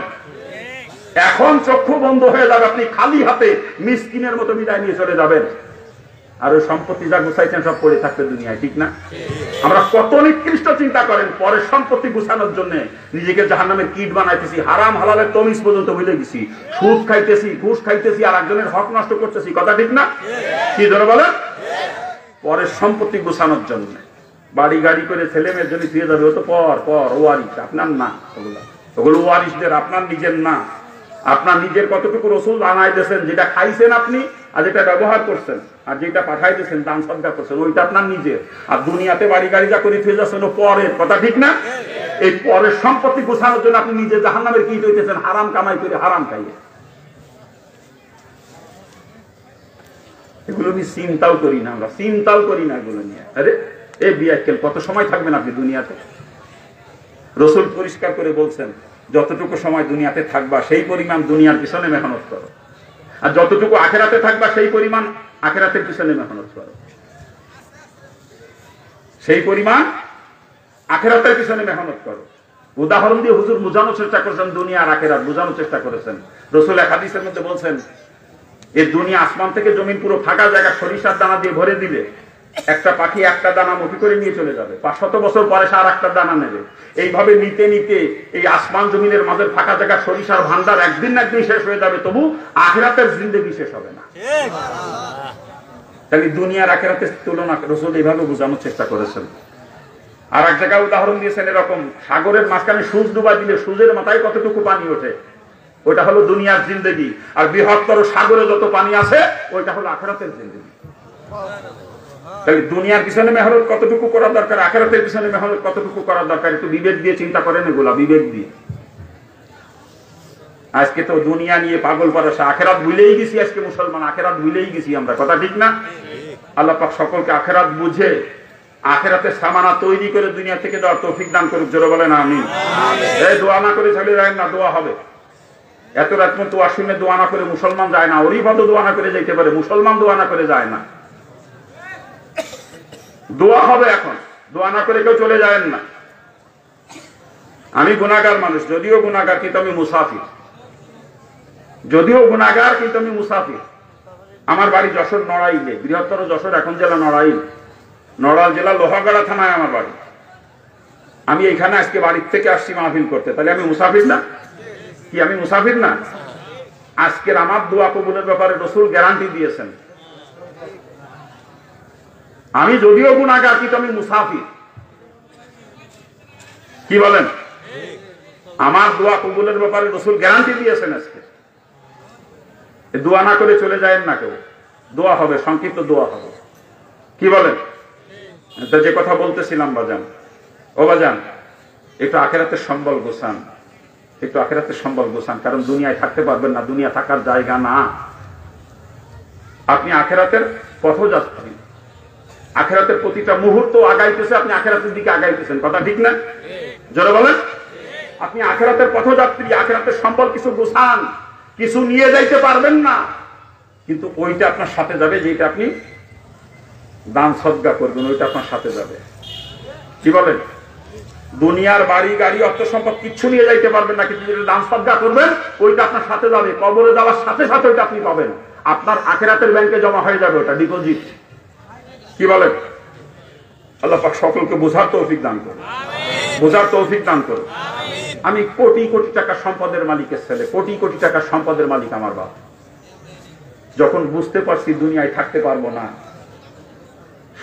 এখন চক্ষু বন্ধ হয়ে যাবে, আপনি খালি হাতে মিসকিনের মতো বিদায় নিয়ে চলে যাবেন, আর ওই সম্পত্তি যা গুছাইছেন সব পড়ে থাকবে দুনিয়ায়, ঠিক না? আমরা কত নিকৃষ্ট চিন্তা করেন, পরের সম্পত্তি গুছানোর জন্য নিজেকে জাহান্নামের কিট বানাইতেছি, হারাম হালালের তমিজ পর্যন্ত ভুলে গেছি, সুদ খাইতেছি, ঘুষ খাইতেছি, আর একজনের হক নষ্ট করতেছি, কথা ঠিক না? কি ধরে বলেন? পরের সম্পত্তি গুছানোর জন্য বাড়ি গাড়ি করে ছেলে মেয়ের জন্য দিয়ে যাবে, ও তো পর ওয়ারিস, আপনার না। ওগুলো ওয়ারিসদের, আপনার নিজের না। আপনার নিজের কতটুকু রসুল বানাই দিয়েছেন, যেটা খাইছেন আপনি, আর যেটা ব্যবহার করছেন, আর যেটা পাঠাই দিয়েছেন, দান সদকা করছেন, ওইটা আপনার নিজের। আর দুনিয়াতে বাড়ি গাড়ি যা করে ফিরে যাচ্ছেন, ও পরের, কথা ঠিক না? এই পরের সম্পত্তি গোছানোর জন্য আপনি নিজে জাহান্নামের কি হইতেছেন, হারাম কামাই করে, হারাম খাইয়ে। এগুলো নিয়ে চিন্তাও করি না, আমরা চিন্তাও করি না এগুলো নিয়ে। আরে এই বিয়াক্কেল, কত সময় থাকবেন আপনি দুনিয়াতে? রসুল পরিষ্কার করে বলছেন, যতটুকু সময় দুনিয়াতে থাকবা সেই পরিমাণ দুনিয়ার পিছনে মেহনত করো, আর যতটুকু আখেরাতে থাকবা সেই পরিমাণ আখেরাতের পিছনে মেহনত করো, সেই পরিমাণ আখেরাতের পিছনে মেহনত করো। উদাহরণ দিয়ে হুজুর বোঝানোর চেষ্টা করেছেন, দুনিয়া আর আখেরাত বোঝানোর চেষ্টা করেছেন। রসুল এক হাদিসের মধ্যে বলছেন, এই দুনিয়া আসমান থেকে জমিন পুরো ফাঁকা জায়গা সরিষার দানা দিয়ে ভরে দিলে একটা পাখি একটা দানা মুঠি করে নিয়ে চলে যাবে, 500 বছর পরে সে আর একটা দানা নেবে। এইভাবে নিতে নিতে এই আসমান জমিনের মাঝের ফাঁকা জায়গা সরিষার ভান্ডার একদিন না একদিন শেষ হয়ে যাবে, তবু আখিরাতের জিন্দেগি শেষ হবে না। তাহলে দুনিয়ার আখিরাতের তুলনা রাসূল এইভাবে বোঝানোর চেষ্টা করেছেন। আর এক জায়গায় উদাহরণ দিয়েছেন এরকম, সাগরের মাঝখানে সূর্য ডুবা দিলে সূর্যের মাথায় কতটুকু পানি ওঠে, ওইটা হলো দুনিয়ার জিন্দেগি। আর বৃহত্তর সাগরে যত পানি আছে, ওইটা হলো আখিরাতের জিন্দেগি। তাহলে দুনিয়ার পিছনে মেহনত কতটুকু করা দরকার, আখিরাতের পিছনে মেহনত কতটুকু করা দরকার, একটু বিবেক দিয়ে চিন্তা করেন এগুলা, বিবেক দিয়ে। আজকে তো দুনিয়া নিয়ে পাগল পারসা, আখিরাত ভুলেই গেছি আজকে মুসলমান, আখিরাত ভুলেই গেছি আমরা, কথা ঠিক না? আল্লাহ পাক সকলকে আখিরাত বুঝে আখিরাতের সামানা তৈরি করে দুনিয়া থেকে দেওয়ার তৌফিক দান করুক, জোরে বলেন আমিন। এই দোয়া না করে চলে যায় না, দোয়া হবে। এত রাত মতো দোয়া শুনে দোয়া না করে মুসলমান যায় না, ওরই মতো দোয়া না করে যাইতে পারে, মুসলমান দোয়া না করে যায় না। দোয়া হবে, এখন দোয়া না করে কেউ চলে যায় না। আমি গুনাহগার মানুষ, যদিও গুনাহগার কিন্তু আমি মুসাফির, যদিও গুনাহগার কিন্তু আমি মুসাফির। আমার বাড়ি যশোর নড়াইলে, বৃহত্তর যশোর এখন জেলা নড়াইল, নড়াইল জেলা লোহাগাড়া থানায় আমার বাড়ি। আমি এইখানে আজকে বাড়ির থেকে আসছি মাহফিল করতে, তাহলে আমি মুসাফির না? কি আমি মুসাফির না? আজকের আমার দোয়া কবুলের ব্যাপারে রাসূল গ্যারান্টি দিয়েছেন। আমি যদিও গুনাহগার কিন্তু আমি মুসাফির। কি বলেন? আমার দোয়া কবুলের ব্যাপারে রাসূল গ্যারান্টি দিয়েছেন আজকে। দোয়া না করে চলে যায় না কেউ, দোয়া হবে, সংক্ষিপ্ত দোয়া হবে। কি বলেন? যে কথা বলতেছিলাম বাজান, ও বাজান, একটু আখিরাতের সম্বল গোছান, একটু আখিরাতের সম্বল গোছান, কারণ দুনিয়ায় থাকতে পারবেন না, দুনিয়া থাকার জায়গা না। আপনি আখিরাতের পথযাত্রী, আখিরাতের প্রতিটা মুহূর্ত আগাইতেছে, আপনি আখিরাতের দিকে আগাইতেছেন, কথা ঠিক না? জোরে বলেন। আপনি আখিরাতের পথযাত্রী, আখিরাতের সম্বল কিছু গোছান, কিছু নিয়ে যাইতে পারবেন না, কিন্তু ওইটা আপনার সাথে যাবে, যেটা আপনি দান সদকা করবেন, ওইটা আপনার সাথে যাবে। কি বলেন? দুনিয়ার বাড়ি গাড়ি অর্থ সম্পদ কিচ্ছু নিয়ে যাইতে পারবেন না, কিন্তু যেটা দান সদকা করবেন ওইটা আপনার সাথে যাবে, কবরে যাওয়ার সাথে সাথে ওইটা আপনি পাবেন, আপনার আখিরাতের ব্যাংকে জমা হয়ে যাবে, ওটা ডিপোজিট। কি বলেন? আল্লাহ পাক সকলকে বোঝার তৌফিক দান করুন, বোঝার তৌফিক দান করুন। আমি কোটি কোটি টাকা সম্পদের মালিকের ছেলে, কোটি কোটি টাকা সম্পদের মালিক আমার বাপ। যখন বুঝতে পারছি দুনিয়ায় থাকতে পারবো না,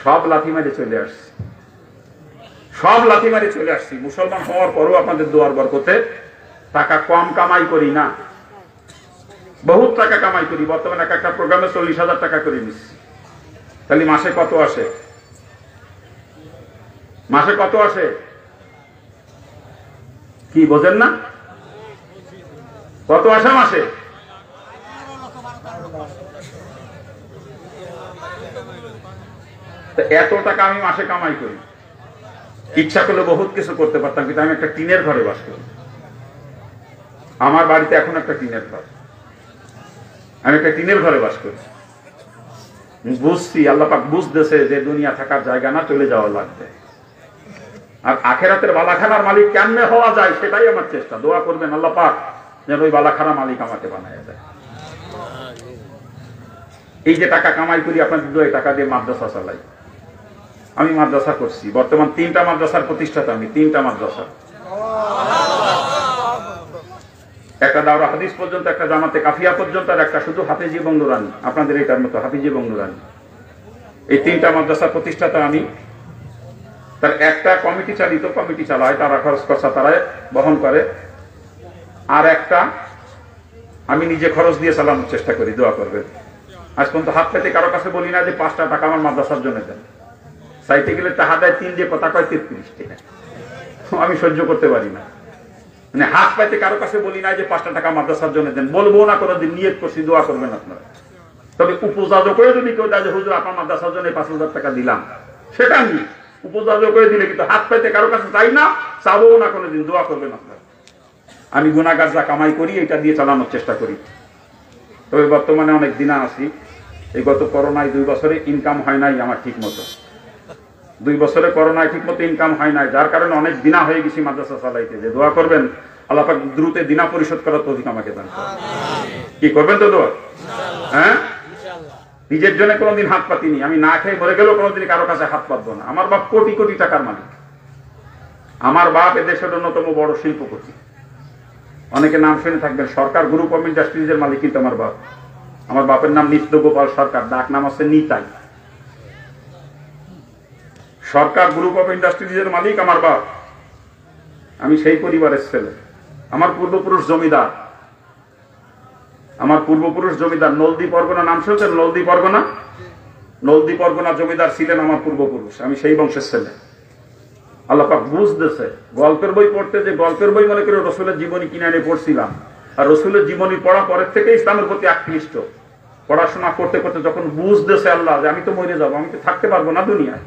সব লাথি মারে চলে আসছি, সব লাথি মারে চলে আসছি। মুসলমান হওয়ার পরও আপনাদের দোয়ার বরকতে টাকা কম কামাই করি না, বহুত টাকা কামাই করি। বর্তমানে একটা প্রোগ্রামে 40,000 টাকা করে নিচ্ছি। তাহলে মাসে কত আসে? মাসে কত আসে? কি বোঝেন না? কত আসে মাসে? তো এত টাকা আমি মাসে কামাই করি, ইচ্ছা করলে বহুত কিছু করতে পারতাম, কিন্তু আমি একটা টিনের ঘরে বাস করি। আমার বাড়িতে এখন একটা টিনের ঘর, আমি একটা টিনের ঘরে বাস করি। বুঝছি আল্লাহ পাক বুঝতেছে যে দুনিয়া থাকার জায়গা না, চলে যাওয়া লাগবে। আর আখেরাতের বালাখানার মালিক কেমনে হওয়া যায় সেটাই আমার চেষ্টা। দোয়া করবেন আল্লাহ পাক যেন ওই বালাখানা মালিক আমাকে বানায় যায়। এই যে টাকা কামাই করি আপনাদের দোয়া, টাকা দিয়ে মাদ্রাসা চালাই। আমি মাদ্রাসা করছি, বর্তমান 3টা মাদ্রাসার প্রতিষ্ঠাতা আমি, 3টা মাদ্রাসা, একটা দাওরা হাদিস পর্যন্ত, একটা জামাতে কাফিয়া পর্যন্ত, আর একটা শুধু হাফিজি এবং নুরানি, আপনাদের এটার মতো হাফিজি এবং নুরানি। এই 3টা মাদ্রাসার প্রতিষ্ঠাতা আমি। তার একটা কমিটি চালিত, কমিটি চালায়, তারা খরচ খরচা তারা বহন করে, আর একটা আমি নিজে খরচ দিয়ে চালানোর চেষ্টা করি। দোয়া করবেন। আজ পর্যন্ত হাত পেতে কারো কাছে বলি না যে 5টা টাকা আমার মাদ্রাসার জন্য দেন। সাইতে গেলে টাকা দেয় 3, যে কথা কয় 33 টাকা, আমি সহ্য করতে পারি না। মানে হাত পাইতে কারো কাছে বলি না যে 5টা টাকা মাদ্রাসার জন্য দেন, বলবো না কোনোদিন, নিয়ত করছি। দোয়া করবেন আপনারা। তবে উপজাত করে যদি কেউ দেয় যে হুজুর আপনার মাদ্রাসার জন্য 5,000 টাকা দিলাম, সেটা আমি উপজাত করে দিলে, কিন্তু হাত পাইতে কারো কাছে চাই না, চাবো না কোনোদিন। দোয়া করবেন আপনারা। আমি গুনাহগার যা কামাই করি এটা দিয়ে চালানোর চেষ্টা করি। তবে বর্তমানে অনেক দিনা আছি। এই গত করোনায় 2 বছরে ইনকাম হয় নাই আমার ঠিক মতো, 2 বছরে করোনায় ঠিক মতো ইনকাম হয় নাই, যার কারণে অনেক দিনা হয়ে গেছি মাদ্রাসা চালাইতে। যে দোয়া করবেন আল্লাহ পাক দ্রুত দিনা পরিশোধ করার তৌফিক আমাকে দান করুন। কি করবেন তো দোয়া? হ্যাঁ, নিজের জন্য কোনোদিন হাত পাতিনি। আমি না খেয়ে মরে গেলেও কোনোদিন কারো কাছে হাত পাতবো না। আমার বাপ কোটি কোটি টাকার মালিক। আমার বাপ এদেশের অন্যতম বড় শিল্পপতি। অনেকে নাম শুনে থাকবেন, সরকার গ্রুপ অফ ইন্ডাস্ট্রিজের মালিক কিন্তু আমার বাপ। আমার বাপের নাম নিত্য গোপাল সরকার, ডাক নাম আছে নিতাই। সরকার গ্রুপ অফ ইন্ডাস্ট্রিজের মালিক আমার বাপ। আমি সেই পরিবারের ছেলে। আমার পূর্বপুরুষ জমিদার, আমার পূর্বপুরুষ জমিদার। নলদী পরগনা নাম শুনছেন? নলদী পরগনা, নলদী পরগনা জমিদার ছিলেন আমার পূর্বপুরুষ। আমি সেই বংশের ছেলে। আল্লাহ পাক বুঝতেছে। গল্পের বই পড়তে, যে গল্পের বই মনে করে রসুলের জীবনী কিনে এনে পড়ছিলাম, আর রসুলের জীবনী পড়া পরের থেকে ইসলামের প্রতি আকৃষ্ট। পড়াশোনা করতে করতে যখন বুঝতেছে আল্লাহ যে আমি তো মরে যাবো, আমি তো থাকতে পারবো না দুনিয়ায়,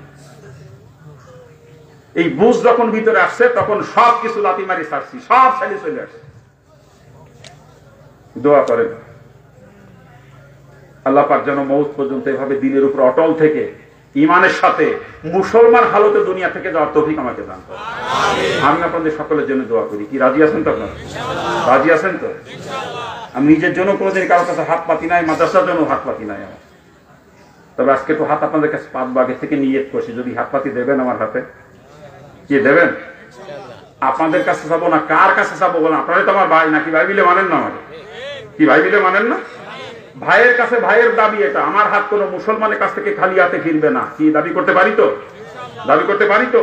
এই বুঝ যখন ভিতরে আসছে, তখন সব কিছু লাথি মারি ছাড়ছি, সব ছেড়ে চলে আসছে। দোয়া করেন আল্লাহ পাক যেন মউত পর্যন্ত এভাবে দিনের উপর অটল থেকে ইমানের সাথে মুসলমান হালতে দুনিয়া থেকে যাওয়ার তৌফিক আমাকে দান করেন। আমি আপনাদের সকলের জন্য দোয়া করি। কি রাজি আছেন তো আপনারা? রাজি আছেন তো? আমি নিজের জন্য কোনোদিন কারোর কাছে হাত পাতি নাই, মাদ্রাসার জন্য হাত পাতি নাই আমার। তবে আজকে একটু হাত আপনাদের কাছে পাতবো, আগে থেকে নিয়ত করছি। যদি হাত পাতি দেবেন আমার হাতে, কি দেবেন? আপনাদের কাছে যাবো না, কার কাছে যাবো বলেন? আপনারাই তো আমার ভাই, নাকি ভাই বিলে মানেন না আমাকে? কি ভাই বিলে মানেন না? ভাইয়ের কাছে ভাইয়ের দাবি এটা। আমার হাত কোনো মুসলমানের কাছ থেকে খালি হাতে ফিরবে না। কি দাবি করতে পারি তো? দাবি করতে পারি তো?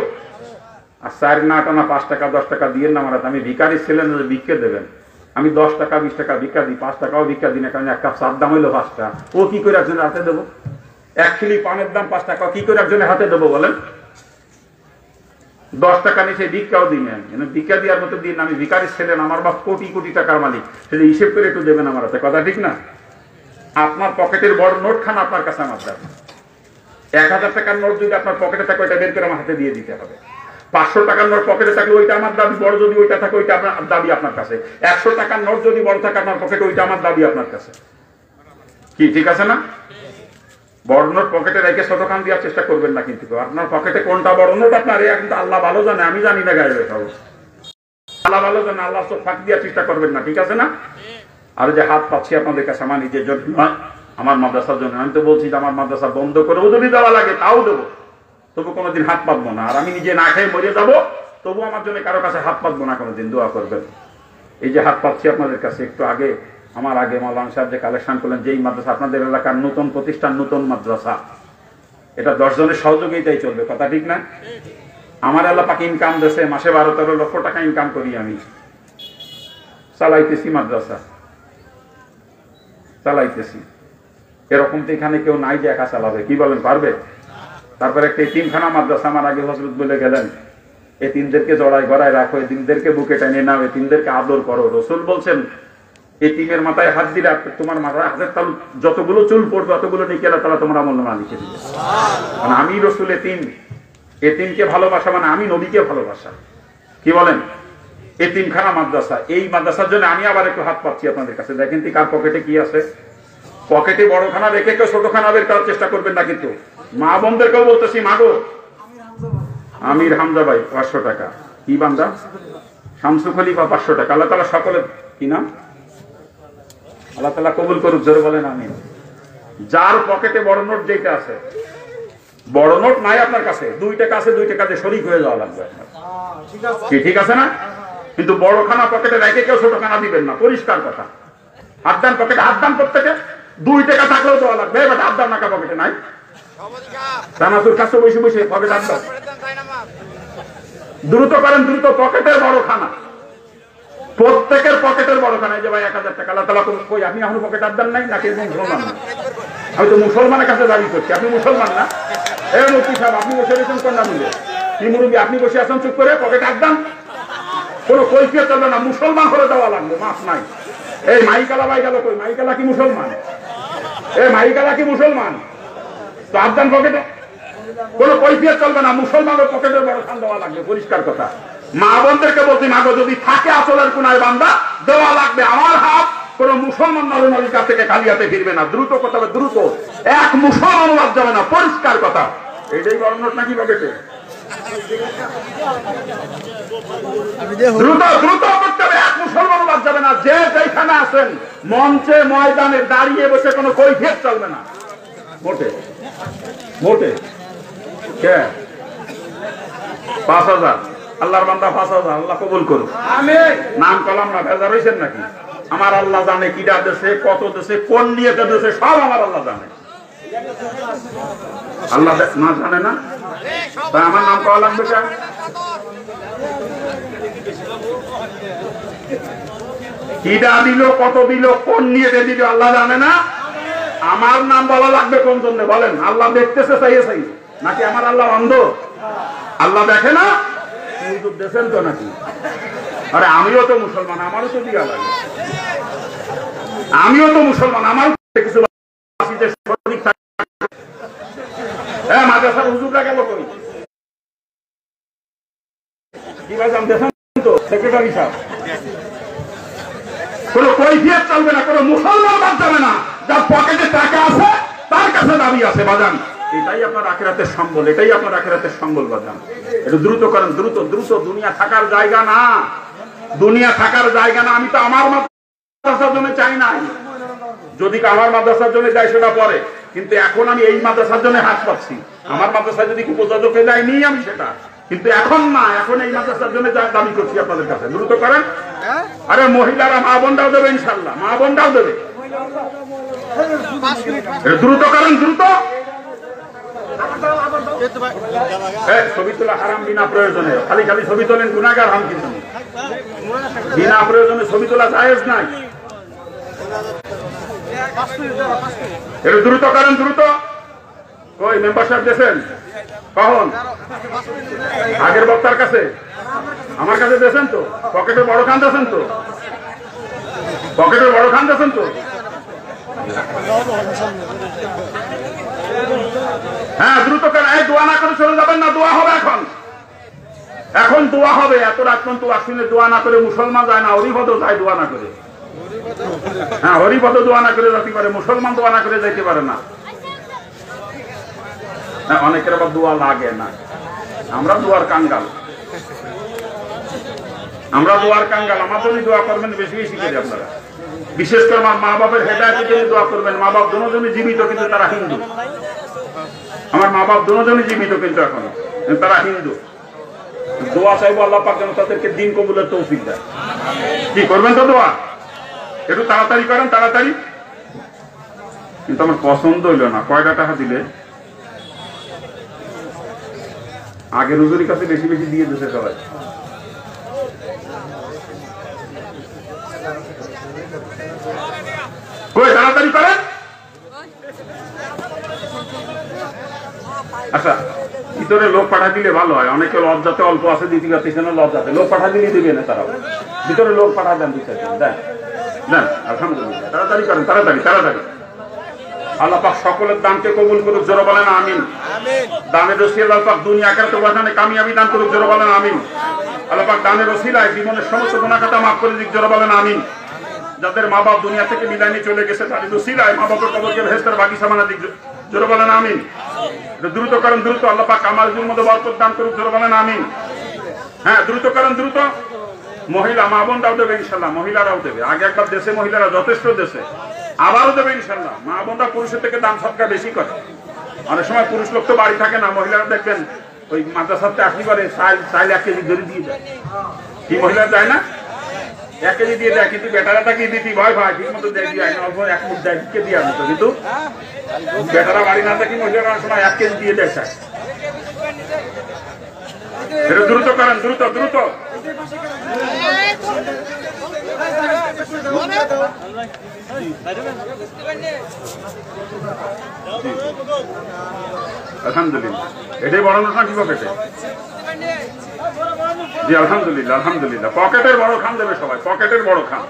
আর 4 না টানা 5 টাকা 10 টাকা দিয়ে না আমার হাতে। আমি ভিখারি ছিলেন, ভিক্ষে দেবেন। আমি 10 টাকা 20 টাকা ভিক্ষা দিই, 5 টাকাও ভিক্ষা দিই না, কারণ 1 কাপ চার দাম হইলো 5 টাকা। ও কি করে একজনের হাতে দেবো? 1 কিলি পানের দাম 5 টাকা, কি করে একজনের হাতে দেবো বলেন? 10 টাকা নিচে ভিক্ষাও দিই না। ভিক্ষা দেওয়ার মতো দিন। আমি ভিখারি ছিলেন, আমার বাপ কোটি কোটি টাকার মালিক, সেটা হিসেব করে একটু দেবেন আমার হাতে। কথা ঠিক না? আপনার পকেটের বড় নোট খান আপনার কাছে আমার দাবি। 1000 টাকার নোট যদি আপনার পকেটে থাকে, ওইটা বের করে আমার হাতে দিয়ে দিতে হবে। 500 টাকার নোট পকেটে থাকলে ওইটা আমার দাবি। বড় যদি ওইটা থাকে, ওইটা আপনার দাবি আপনার কাছে। 100 টাকার নোট যদি বড় থাকে আপনার পকেটে, ওইটা আমার দাবি আপনার কাছে। কি ঠিক আছে না? বড় নোট পকেটে রেখে ছোট খান দেওয়ার চেষ্টা করবেন না। কিন্তু আপনার পকেটে কোনটা বড় নোট আপনার, কিন্তু আল্লাহ ভালো জানে, আমি জানি না। গায়ে রেখাবো, আল্লাহ ভালো জানে। আল্লাহ চোখ ফাঁকি দেওয়ার চেষ্টা করবেন না। ঠিক আছে না? আর যে হাত পাচ্ছি আপনাদের কাছে, আমার নিজের জন্য নয়, আমার মাদ্রাসার জন্য। আমি তো বলছি যে আমার মাদ্রাসা বন্ধ করেও যদি দেওয়া লাগে তাও দেবো, তবু কোনোদিন হাত পাতবো না। আর আমি নিজে না খেয়ে মরে যাবো, তবু আমার জন্য কারো কাছে হাত পাতবো না কোনোদিন। দোয়া করবেন। এই যে হাত পাচ্ছি আপনাদের কাছে, একটু আগে আমার আগে মাওলানা সাহেব যে কালেকশন করলেন, যেই মাদ্রাসা আপনাদের এলাকার নতুন প্রতিষ্ঠান, নতুন মাদ্রাসা, এটা 10 জনের সহযোগিতাই চলবে। কথা ঠিক না? আমার আল্লাহ পাক ইনকাম দেশে মাসে 12-13 লক্ষ টাকা ইনকাম করি, আমি চালাইতেছি মাদ্রাসা, চালাইতেছি। এরকম তো এখানে কেউ নাই যে একা চালাবে। কি বলেন, পারবে? তারপরে একটা এতিমখানা মাদ্রাসা আমার আগে হযরত বলে গেলেন, এতিমদেরকে জড়ায় গড়ায় রাখো, এতিমদেরকে বুকে টেনে নাও, এতিমদেরকে আদর করো। রসুল বলছেন এতিমের মাথায় হাত দিলে তোমার মাথায় হাতের তালু যতগুলো চুল পড়বে অতগুলো নিয়ে আল্লাহ তাআলা তোমার আমলনামা লিখে দিবে। মানে আমি রসুল এতিমকে ভালোবাসা মানে আমি নবীকে ভালোবাসা। কি বলেন? এতিমখানা মাদ্রাসা, এই মাদ্রাসার জন্য আমি আবার একটু হাত পাচ্ছি আপনাদের কাছে। দেখেন কার পকেটে কি আছে। পকেটে বড়খানা রেখে কেউ ছোটখানা বের করার চেষ্টা করবেন না। কিন্তু মা বোনদেরকেও বলতেছি, মাগো আমির হামজা ভাই 500 টাকা। কি বান্দা? শামসু খলিফা 500 টাকা। আল্লাহ তাআলা সকলের কি নাম? আল্লাহ তাআলা কবুল করুক, জোরে বলেন আমিন। যার পকেটে বড় নোট যেটা আছে, বড় নোট নাই আপনার কাছে, 2 টাকা আছে, 2 টাকা দিয়ে শরীক হয়ে যাওয়া লাগবে আপনার। ঠিক আছে না? কিন্তু বড়খানা পকেটে রেখে কেউ ছোটখানা দিবেন না, পরিষ্কার কথা। হাত দান পকেটে, হাত দান প্রত্যেকে 2 টাকা থাকলেও দেওয়া লাগবে। এবার হাত দান নাকা পকেটে নাই, জানাতুর কাছে বসে বসে পকেটে হাত দান। দ্রুত করেন, দ্রুত। পকেটের বড়খানা, প্রত্যেকের পকেটের বড়খানা। এই যে ভাই 1000 টাকা। আল্লাহ তাআলা কই আপনি এখনো পকেটে হাত দান নাই নাকি? মুসলমান না? আমি তো মুসলমানের কাছে দাবি করছি, আপনি মুসলমান না? এই মুফতি সাহেব আপনি বসে রয়েছেন কোন নামে? কি মুরব্বী আপনি বসে আছেন চুপ করে, পকেটে হাত দান। কোনো কৈফিয়ত চলবে না, মুসলমান হলে দেওয়া লাগবে, মাফ নাই। এই মাইকালা ভাই গেল কই? মাইকালা কি মুসলমান? এই মাইকালা কি মুসলমান? তো হাত দান পকেটে, কোনো কৈফিয়ত চলবে না, মুসলমানের পকেটের বড় খান দেওয়া লাগবে, পরিষ্কার কথা। মা বোনদেরকে বলছি, মাগো যদি থাকে আচলের কোনায় বান্দা দেওয়া লাগবে। আমার হাত কোন মুসলমান নরনারীর কাছ থেকে খালি হাতে ফিরবে না। দ্রুত কথা হবে, দ্রুত। এক মুসলমান বাদ যাবে না, পরিষ্কার কথা। এইটাই বড় নোট নাকি পকেটে? দ্রুত দ্রুত করতে হবে, এক মুসলমান বাদ যাবে না। যে যেখানে আছেন মঞ্চে ময়দানে দাঁড়িয়ে বসে কোনো কৈফিয়ত চলবে না, মোটে মোটে। কে? 5000 আল্লাহর বান্দা 5000। আল্লাহ কবুল করুন, আমিন। নাম কলাম না বেজার হইছেন নাকি? আমার আল্লাহ জানে কিটা দেশে, কত দেশে, কোন নিয়তে দেশে, সব আমার আল্লাহ জানে। আল্লাহ না জানে না? তাই আমার নাম কওয়া লাগবে কেন? কিটা দিল, কত দিল, কোন নিয়তে দিল আল্লাহ জানে না? আমার নাম বলা লাগবে কোন জন্য বলেন? আল্লাহ দেখতেছে চাইয়ে চাই নাকি? আমার আল্লাহ অন্ধ? আল্লাহ দেখে না? দেখেন তো নাকি? আরে আমিও তো মুসলমান, আমারও তো দিয়া লাগে। আমিও তো মুসলমান, আমারও কিছু মাদ্রাসার হুজুররা গেল কই? কি বাজান দেখেন তো সেক্রেটারি সাহেব। কোন কৈফিয়ত চলবে না, কোন মুসলমান বাদ যাবে না। যার পকেটে টাকা আছে তার কাছে দাবি আছে বাজান। এটাই আপনার আখিরাতের সম্বল, এটাই আপনার আখিরাতের সম্বল বাজান। একটু দ্রুত করেন, দ্রুত দ্রুত। দুনিয়া থাকার জায়গা না, দুনিয়া থাকার জায়গা না। আমি তো আমার মাদ্রাসার জন্য চাই নাই। যদি আমার মাদ্রাসার জন্য যাই সেটা পরে, কিন্তু এখন আমি এই মাদ্রাসার জন্য হাত পাচ্ছি। আমার মাদ্রাসায় যদি উপযোজকে যাইনি আমি সেটা, কিন্তু এখন না, এখন এই মাদ্রাসার জন্য যা দাবি করছি আপনাদের কাছে। দ্রুত করেন। আরে মহিলারা, মা বোনরাও দেবে ইনশাল্লাহ, মা বোনরাও দেবে। দ্রুত করেন, দ্রুত। ছবি তোলা হারাম বিনা প্রয়োজনে। খালি খালি ছবি তোলেন, গুনাহগার হাম। কিন্তু বিনা প্রয়োজনে ছবি তোলা জায়েজ নাই। দ্রুত করেন, দ্রুত। ওই মেম্বার সাহেব দিয়েছেন কখন? আগের বক্তার কাছে, আমার কাছে দিয়েছেন তো? পকেটের বড় খান দিয়েছেন তো? পকেটের বড় খান দিয়েছেন তো? হ্যাঁ, দ্রুত করেন। এই দোয়া না করে চলে যাবেন না, দোয়া হবে এখন। এখন দোয়া হবে। এত রাত পর্যন্ত আসলে দোয়া না করে মুসলমান যায় না, হরিপদ যায় দোয়া না করে। হ্যাঁ, হরিপদ দোয়া না করে যেতে পারে, মুসলমান দোয়া না করে যাইতে পারে না। হ্যাঁ, অনেকের আবার দোয়া লাগে না। আমরা দোয়ার কাঙ্গাল, আমরা দোয়ার কাঙ্গাল। আমার জন্য দোয়া করবেন বেশি বেশি করে আপনারা। বিশেষ করে আমার মা বাপের হেদায়েতের জন্য দোয়া করবেন। মা বাপ দুজনই জীবিত, কিন্তু তারা হিন্দু। আমার মা বাপ দুজনই জীবিত, কিন্তু এখন তারা হিন্দু। দোয়া চাইবো আল্লাহ পাক যেন তাদেরকে দিন কবুলের তৌফিক দেয়। কি করবেন তো দোয়া? একটু তাড়াতাড়ি করেন, তাড়াতাড়ি। কিন্তু আমার পছন্দ হইল না। কয়টা টাকা দিলে? আগের হুজুরের কাছে বেশি বেশি দিয়ে দিতে সবাই। কই তাড়াতাড়ি করেন। আচ্ছা, ভিতরে লোক পাঠা দিলে ভালো হয়। অনেকে লজ্জাতে অল্প আছে, দিতে পারতেছে না, লজ্জাতে লোক পাঠা দিলে দিবে না তারাও। ভিতরে লোক পাঠা দেন, দিতে দেন। না আলহামদুলিল্লাহ, তাড়াতাড়ি করেন, তাড়াতাড়ি তাড়াতাড়ি। আল্লাহ পাক সকলের দানকে কবুল করুক, জোরে বলেন আমিন। দানের রসিলা আল্লাহ পাক দুনিয়া আখিরাতে ওখানে কামিয়াবি দান করুক, জোরে বলেন আমিন। আল্লাহ পাক দানের রসিলায় জীবনের সমস্ত গুনাহ খাতা মাফ করে দিক, জোরে বলেন আমিন। যাদের মা বাপ দুনিয়া থেকে বিদায় নিয়ে চলে গেছে তাদের রসিলায় মা বাবার কবরকে বেহেশতের বাগিচা বানায় দিক, জোরে বলেন আমিন। দ্রুত করেন দ্রুত, আল্লাহ পাক আমাদের মধ্যে বরকত দান করুক, জোরে বলেন আমিন। হ্যাঁ দ্রুত করেন দ্রুত। মহিলা মা বোনরাও দেবে ইনশাল্লাহ, মহিলারাও দেবে। আগে একবার দেশে মহিলারা যথেষ্ট দেশে, আবারও দেবে ইনশাল্লাহ। মা বোনরা পুরুষের থেকে দান সৎকার বেশি করে। অনেক সময় পুরুষ লোক তো বাড়ি থাকে না, মহিলারা দেখবেন ওই মাদ্রাসাতে আসলি করে চাইলে 1 কেজি ধরে দিয়ে দেয়। কি মহিলা যায় না 1 কেজি দিয়ে দেয়, কিন্তু বেটারা তাকে দিতে ভয় ভাই ঠিক মতো দেয় দিয়ে না, অল্প 1 মুঠ দেয় কে দিয়ে আনতো, কিন্তু বেটারা বাড়ি না থাকি মহিলারা অনেক সময় 1 কেজি দিয়ে দেয় চায়। দ্রুত করেন দ্রুত দ্রুত। আলহামদুলিল্লাহ, এটাই বড় অনুষ্ঠান কি পকেটে? জি আলহামদুলিল্লাহ আলহামদুলিল্লাহ। পকেটের বড় খান দেবে সবাই, পকেটের বড় খান।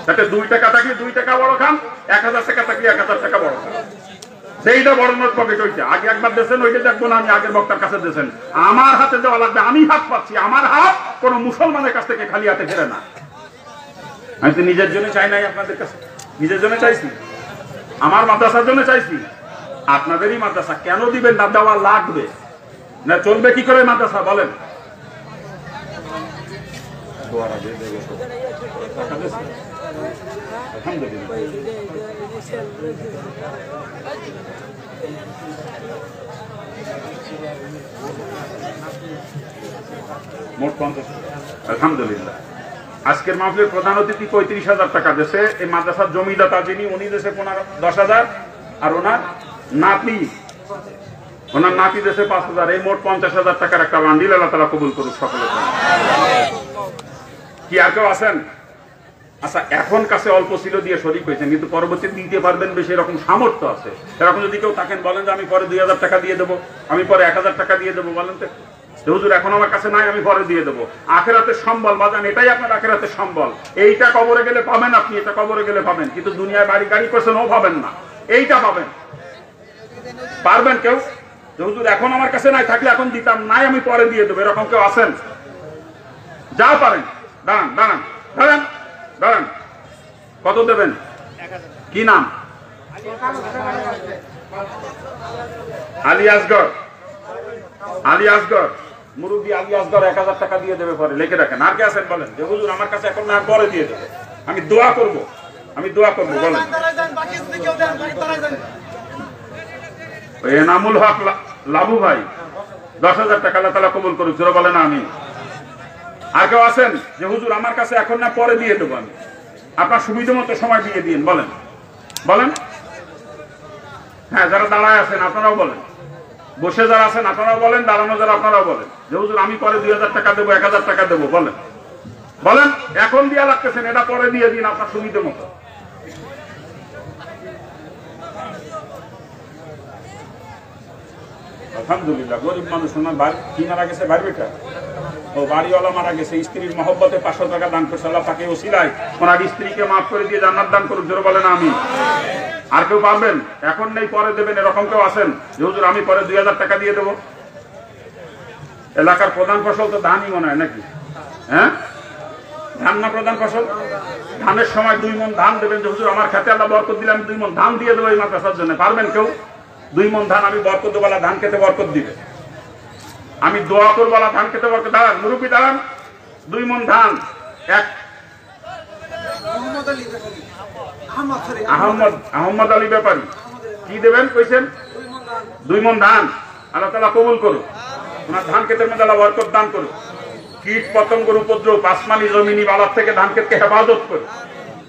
যাতে 2 টাকা থাকলে 2 টাকা বড় খান, 1000 টাকা থাকলে 1000 টাকা বড় খান। সেইটা বড় নোট পকেট। ওইটা আগে একবার দিয়েছেন, ওইটা দেখবো না আমি আগের বক্তার কাছে দিয়েছেন। আমার হাতে দেওয়া লাগবে, আমি হাত পাচ্ছি। আমার হাত কোন মুসলমানের কাছ থেকে খালি হাতে ফেরে না। আমি তো নিজের জন্য চাই নাই আপনাদের কাছে, নিজের জন্য চাইছি, আমার মাদ্রাসার জন্য চাইছি। আপনাদেরই মাদ্রাসা, কেন দিবেন না? দেওয়া লাগবে না। চলবে কি করে মাদ্রাসা বলেন? মোট 50। আলহামদুলিল্লাহ। আজকের মাহফিলের প্রধান অতিথি 35,000 টাকা দেশে। এই মাদ্রাসার জমিদাতা যিনি, উনি দেশে 10,000, আর ওনার নাতি দেশে 5,000। এই মোট 50,000 টাকার একটা বান্ডিল। আল্লাহ তাআলা কবুল করুক সকলের জন্য। কি আর কেউ আছেন? আচ্ছা, এখন কাছে অল্প ছিল দিয়ে শরীক হয়েছেন, কিন্তু পরবর্তীতে দিতে পারবেন বেশি এরকম সামর্থ্য আছে। এরকম যদি কেউ থাকেন বলেন যে আমি পরে 2,000 টাকা দিয়ে দেবো, আমি পরে 1,000 টাকা দিয়ে দেবো, বলেন তো হুজুর এখন আমার কাছে নাই, আমি পরে দিয়ে দেবো। আখেরাতের সম্বল বাজান, এটাই আপনার আখেরাতের সম্বল। এইটা কবরে গেলে পাবেন আপনি, এটা কবরে গেলে পাবেন, কিন্তু দুনিয়ায় বাড়ি গাড়ি করছেন ও পাবেন না। এইটা পাবেন। পারবেন কেউ যে হুজুর এখন আমার কাছে নাই, থাকলে এখন দিতাম, নাই আমি পরে দিয়ে দেবো, এরকম কেউ আছেন? যা পারেন। দাঁড়ান দাঁড়ান দাঁড়ান দাঁড়ান। কত দেবেন? কি নাম? আলী আসগর। আলী আসগর, মুরব্বী আলী আসগর 1000 টাকা দিয়ে দেবে পরে, লিখে রাখেন। আর কে আছেন বলেন যে হুজুর আমার কাছে এখন না, পরে দিয়ে দেবে, আমি দোয়া করব, আমি দোয়া করবো, বলেন। এনামুল হক লাবু ভাই 10,000 টাকা। আল্লাহ তাআলা কবুল করুক, জোরে বলেন আমিন। আর কেউ আছেন যে হুজুর আমার কাছে এখন না, পরে দিয়ে দেবো আমি? আপনার সুবিধা মতো সময় দিয়ে দিন, বলেন বলেন। হ্যাঁ, যারা দাঁড়ায় আছেন আপনারাও বলেন, বসে যারা আছেন আপনারাও বলেন, দাঁড়ানো যারা আপনারাও বলেন যে হুজুর আমি পরে 2,000 টাকা দেবো, 1,000 টাকা দেবো, বলেন বলেন। এখন দিয়া লাগতেছেন, এটা পরে দিয়ে দিন আপনার সুবিধা মতো। আলহামদুলিল্লাহ। গরিব মানুষ, ওনার কি মারা গেছে? ভাই বেটা ও বাড়িওয়ালা মারা গেছে, স্ত্রীর মহব্বতে 500 টাকা দান করছে। আল্লাহ তাকে ওসিলায় ওনার স্ত্রীকে মাফ করে দিয়ে জান্নাত দান করুক, জোরে বলেন আমিন। আর কেউ পারবেন? এখন নেই পরে দেবেন, এরকম কেউ আছেন যে হুজুর আমি পরে 2,000 টাকা দিয়ে দেবো? এলাকার প্রধান ফসল তো ধানই মনে হয় নাকি? হ্যাঁ, ধান না প্রধান ফসল? ধানের সময় 2 মণ ধান দেবেন যে হুজুর আমার খেতে আল্লাহ বরকত দিলে আমি 2 মণ ধান দিয়ে দেবো এই মাদ্রাসার জন্য। পারবেন কেউ? 2 মণ ধান আমি বরকত দেবো, ধান খেতে বরকত দিবে, আমি দোয়া করবো আল্লাহ ধান খেতে বরকত। দাঁড়ান মুরব্বী দাঁড়ান। 2 মণ ধান, আহমদ আলী ব্যাপারী কি দেবেন কইছেন? 2 মণ ধান। আল্লাহ তাআলা কবুল করুক, ওনার ধান ক্ষেতের মধ্যে আল্লাহ বরকত দান করুক। কীট পতঙ্গের উপদ্রব, আসমানি জমিনি বালার থেকে ধান ক্ষেতকে হেফাজত করুক।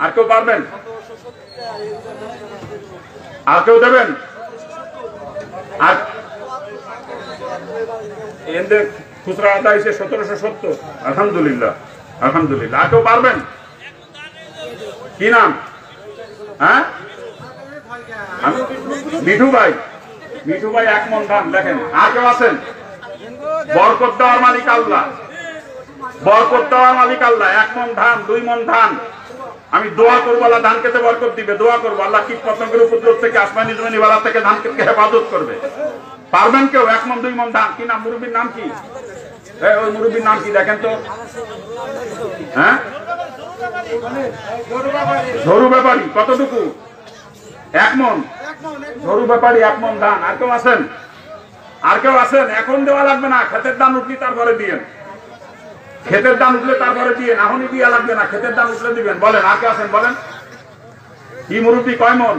আর কেউ পারবেন? আর কেউ দেবেন? আর এদের খুচরা আদা হয়েছে 1770। আলহামদুলিল্লাহ আলহামদুলিল্লাহ। আর কেউ পারবেন? কি নাম? হ্যাঁ, মিঠু ভাই। মিঠু ভাই 1 মণ ধান দেখেন। আর কেউ আছেন? বরকত দেওয়ার মালিক আল্লাহ, বরকত দেওয়ার মালিক আল্লাহ। 1 মণ ধান, 2 মণ ধান, আমি দোয়া করবো আল্লাহ ধান খেতে বরকত দিবে, দোয়া করবো আল্লাহ কীট পতঙ্গের উপদ্রব থেকে আসমানি জমিনি বেলা থেকে ধান খেতে হেফাজত করবে। পারবেন কেউ 1 মণ 2 মণ ধান? কি নাম মুরব্বীর নাম কি? ওই মুরব্বীর নাম কি দেখেন তো? হ্যাঁ, ঝরু ব্যাপারী। কতটুকু? 1 মণ। ঝরু ব্যাপারী 1 মণ ধান। আর কেউ আছেন? আর কেউ আছেন? এখন দেওয়া লাগবে না, ক্ষেতের দান উঠলি তারপরে দিয়েন। ক্ষেতের দান উঠলে তারপরে দিয়েন, এখনই দিয়া লাগবে না, ক্ষেতের দান উঠলে দিবেন। বলেন আর কে আছেন? বলেন। কি মুরব্বী কয় মণ?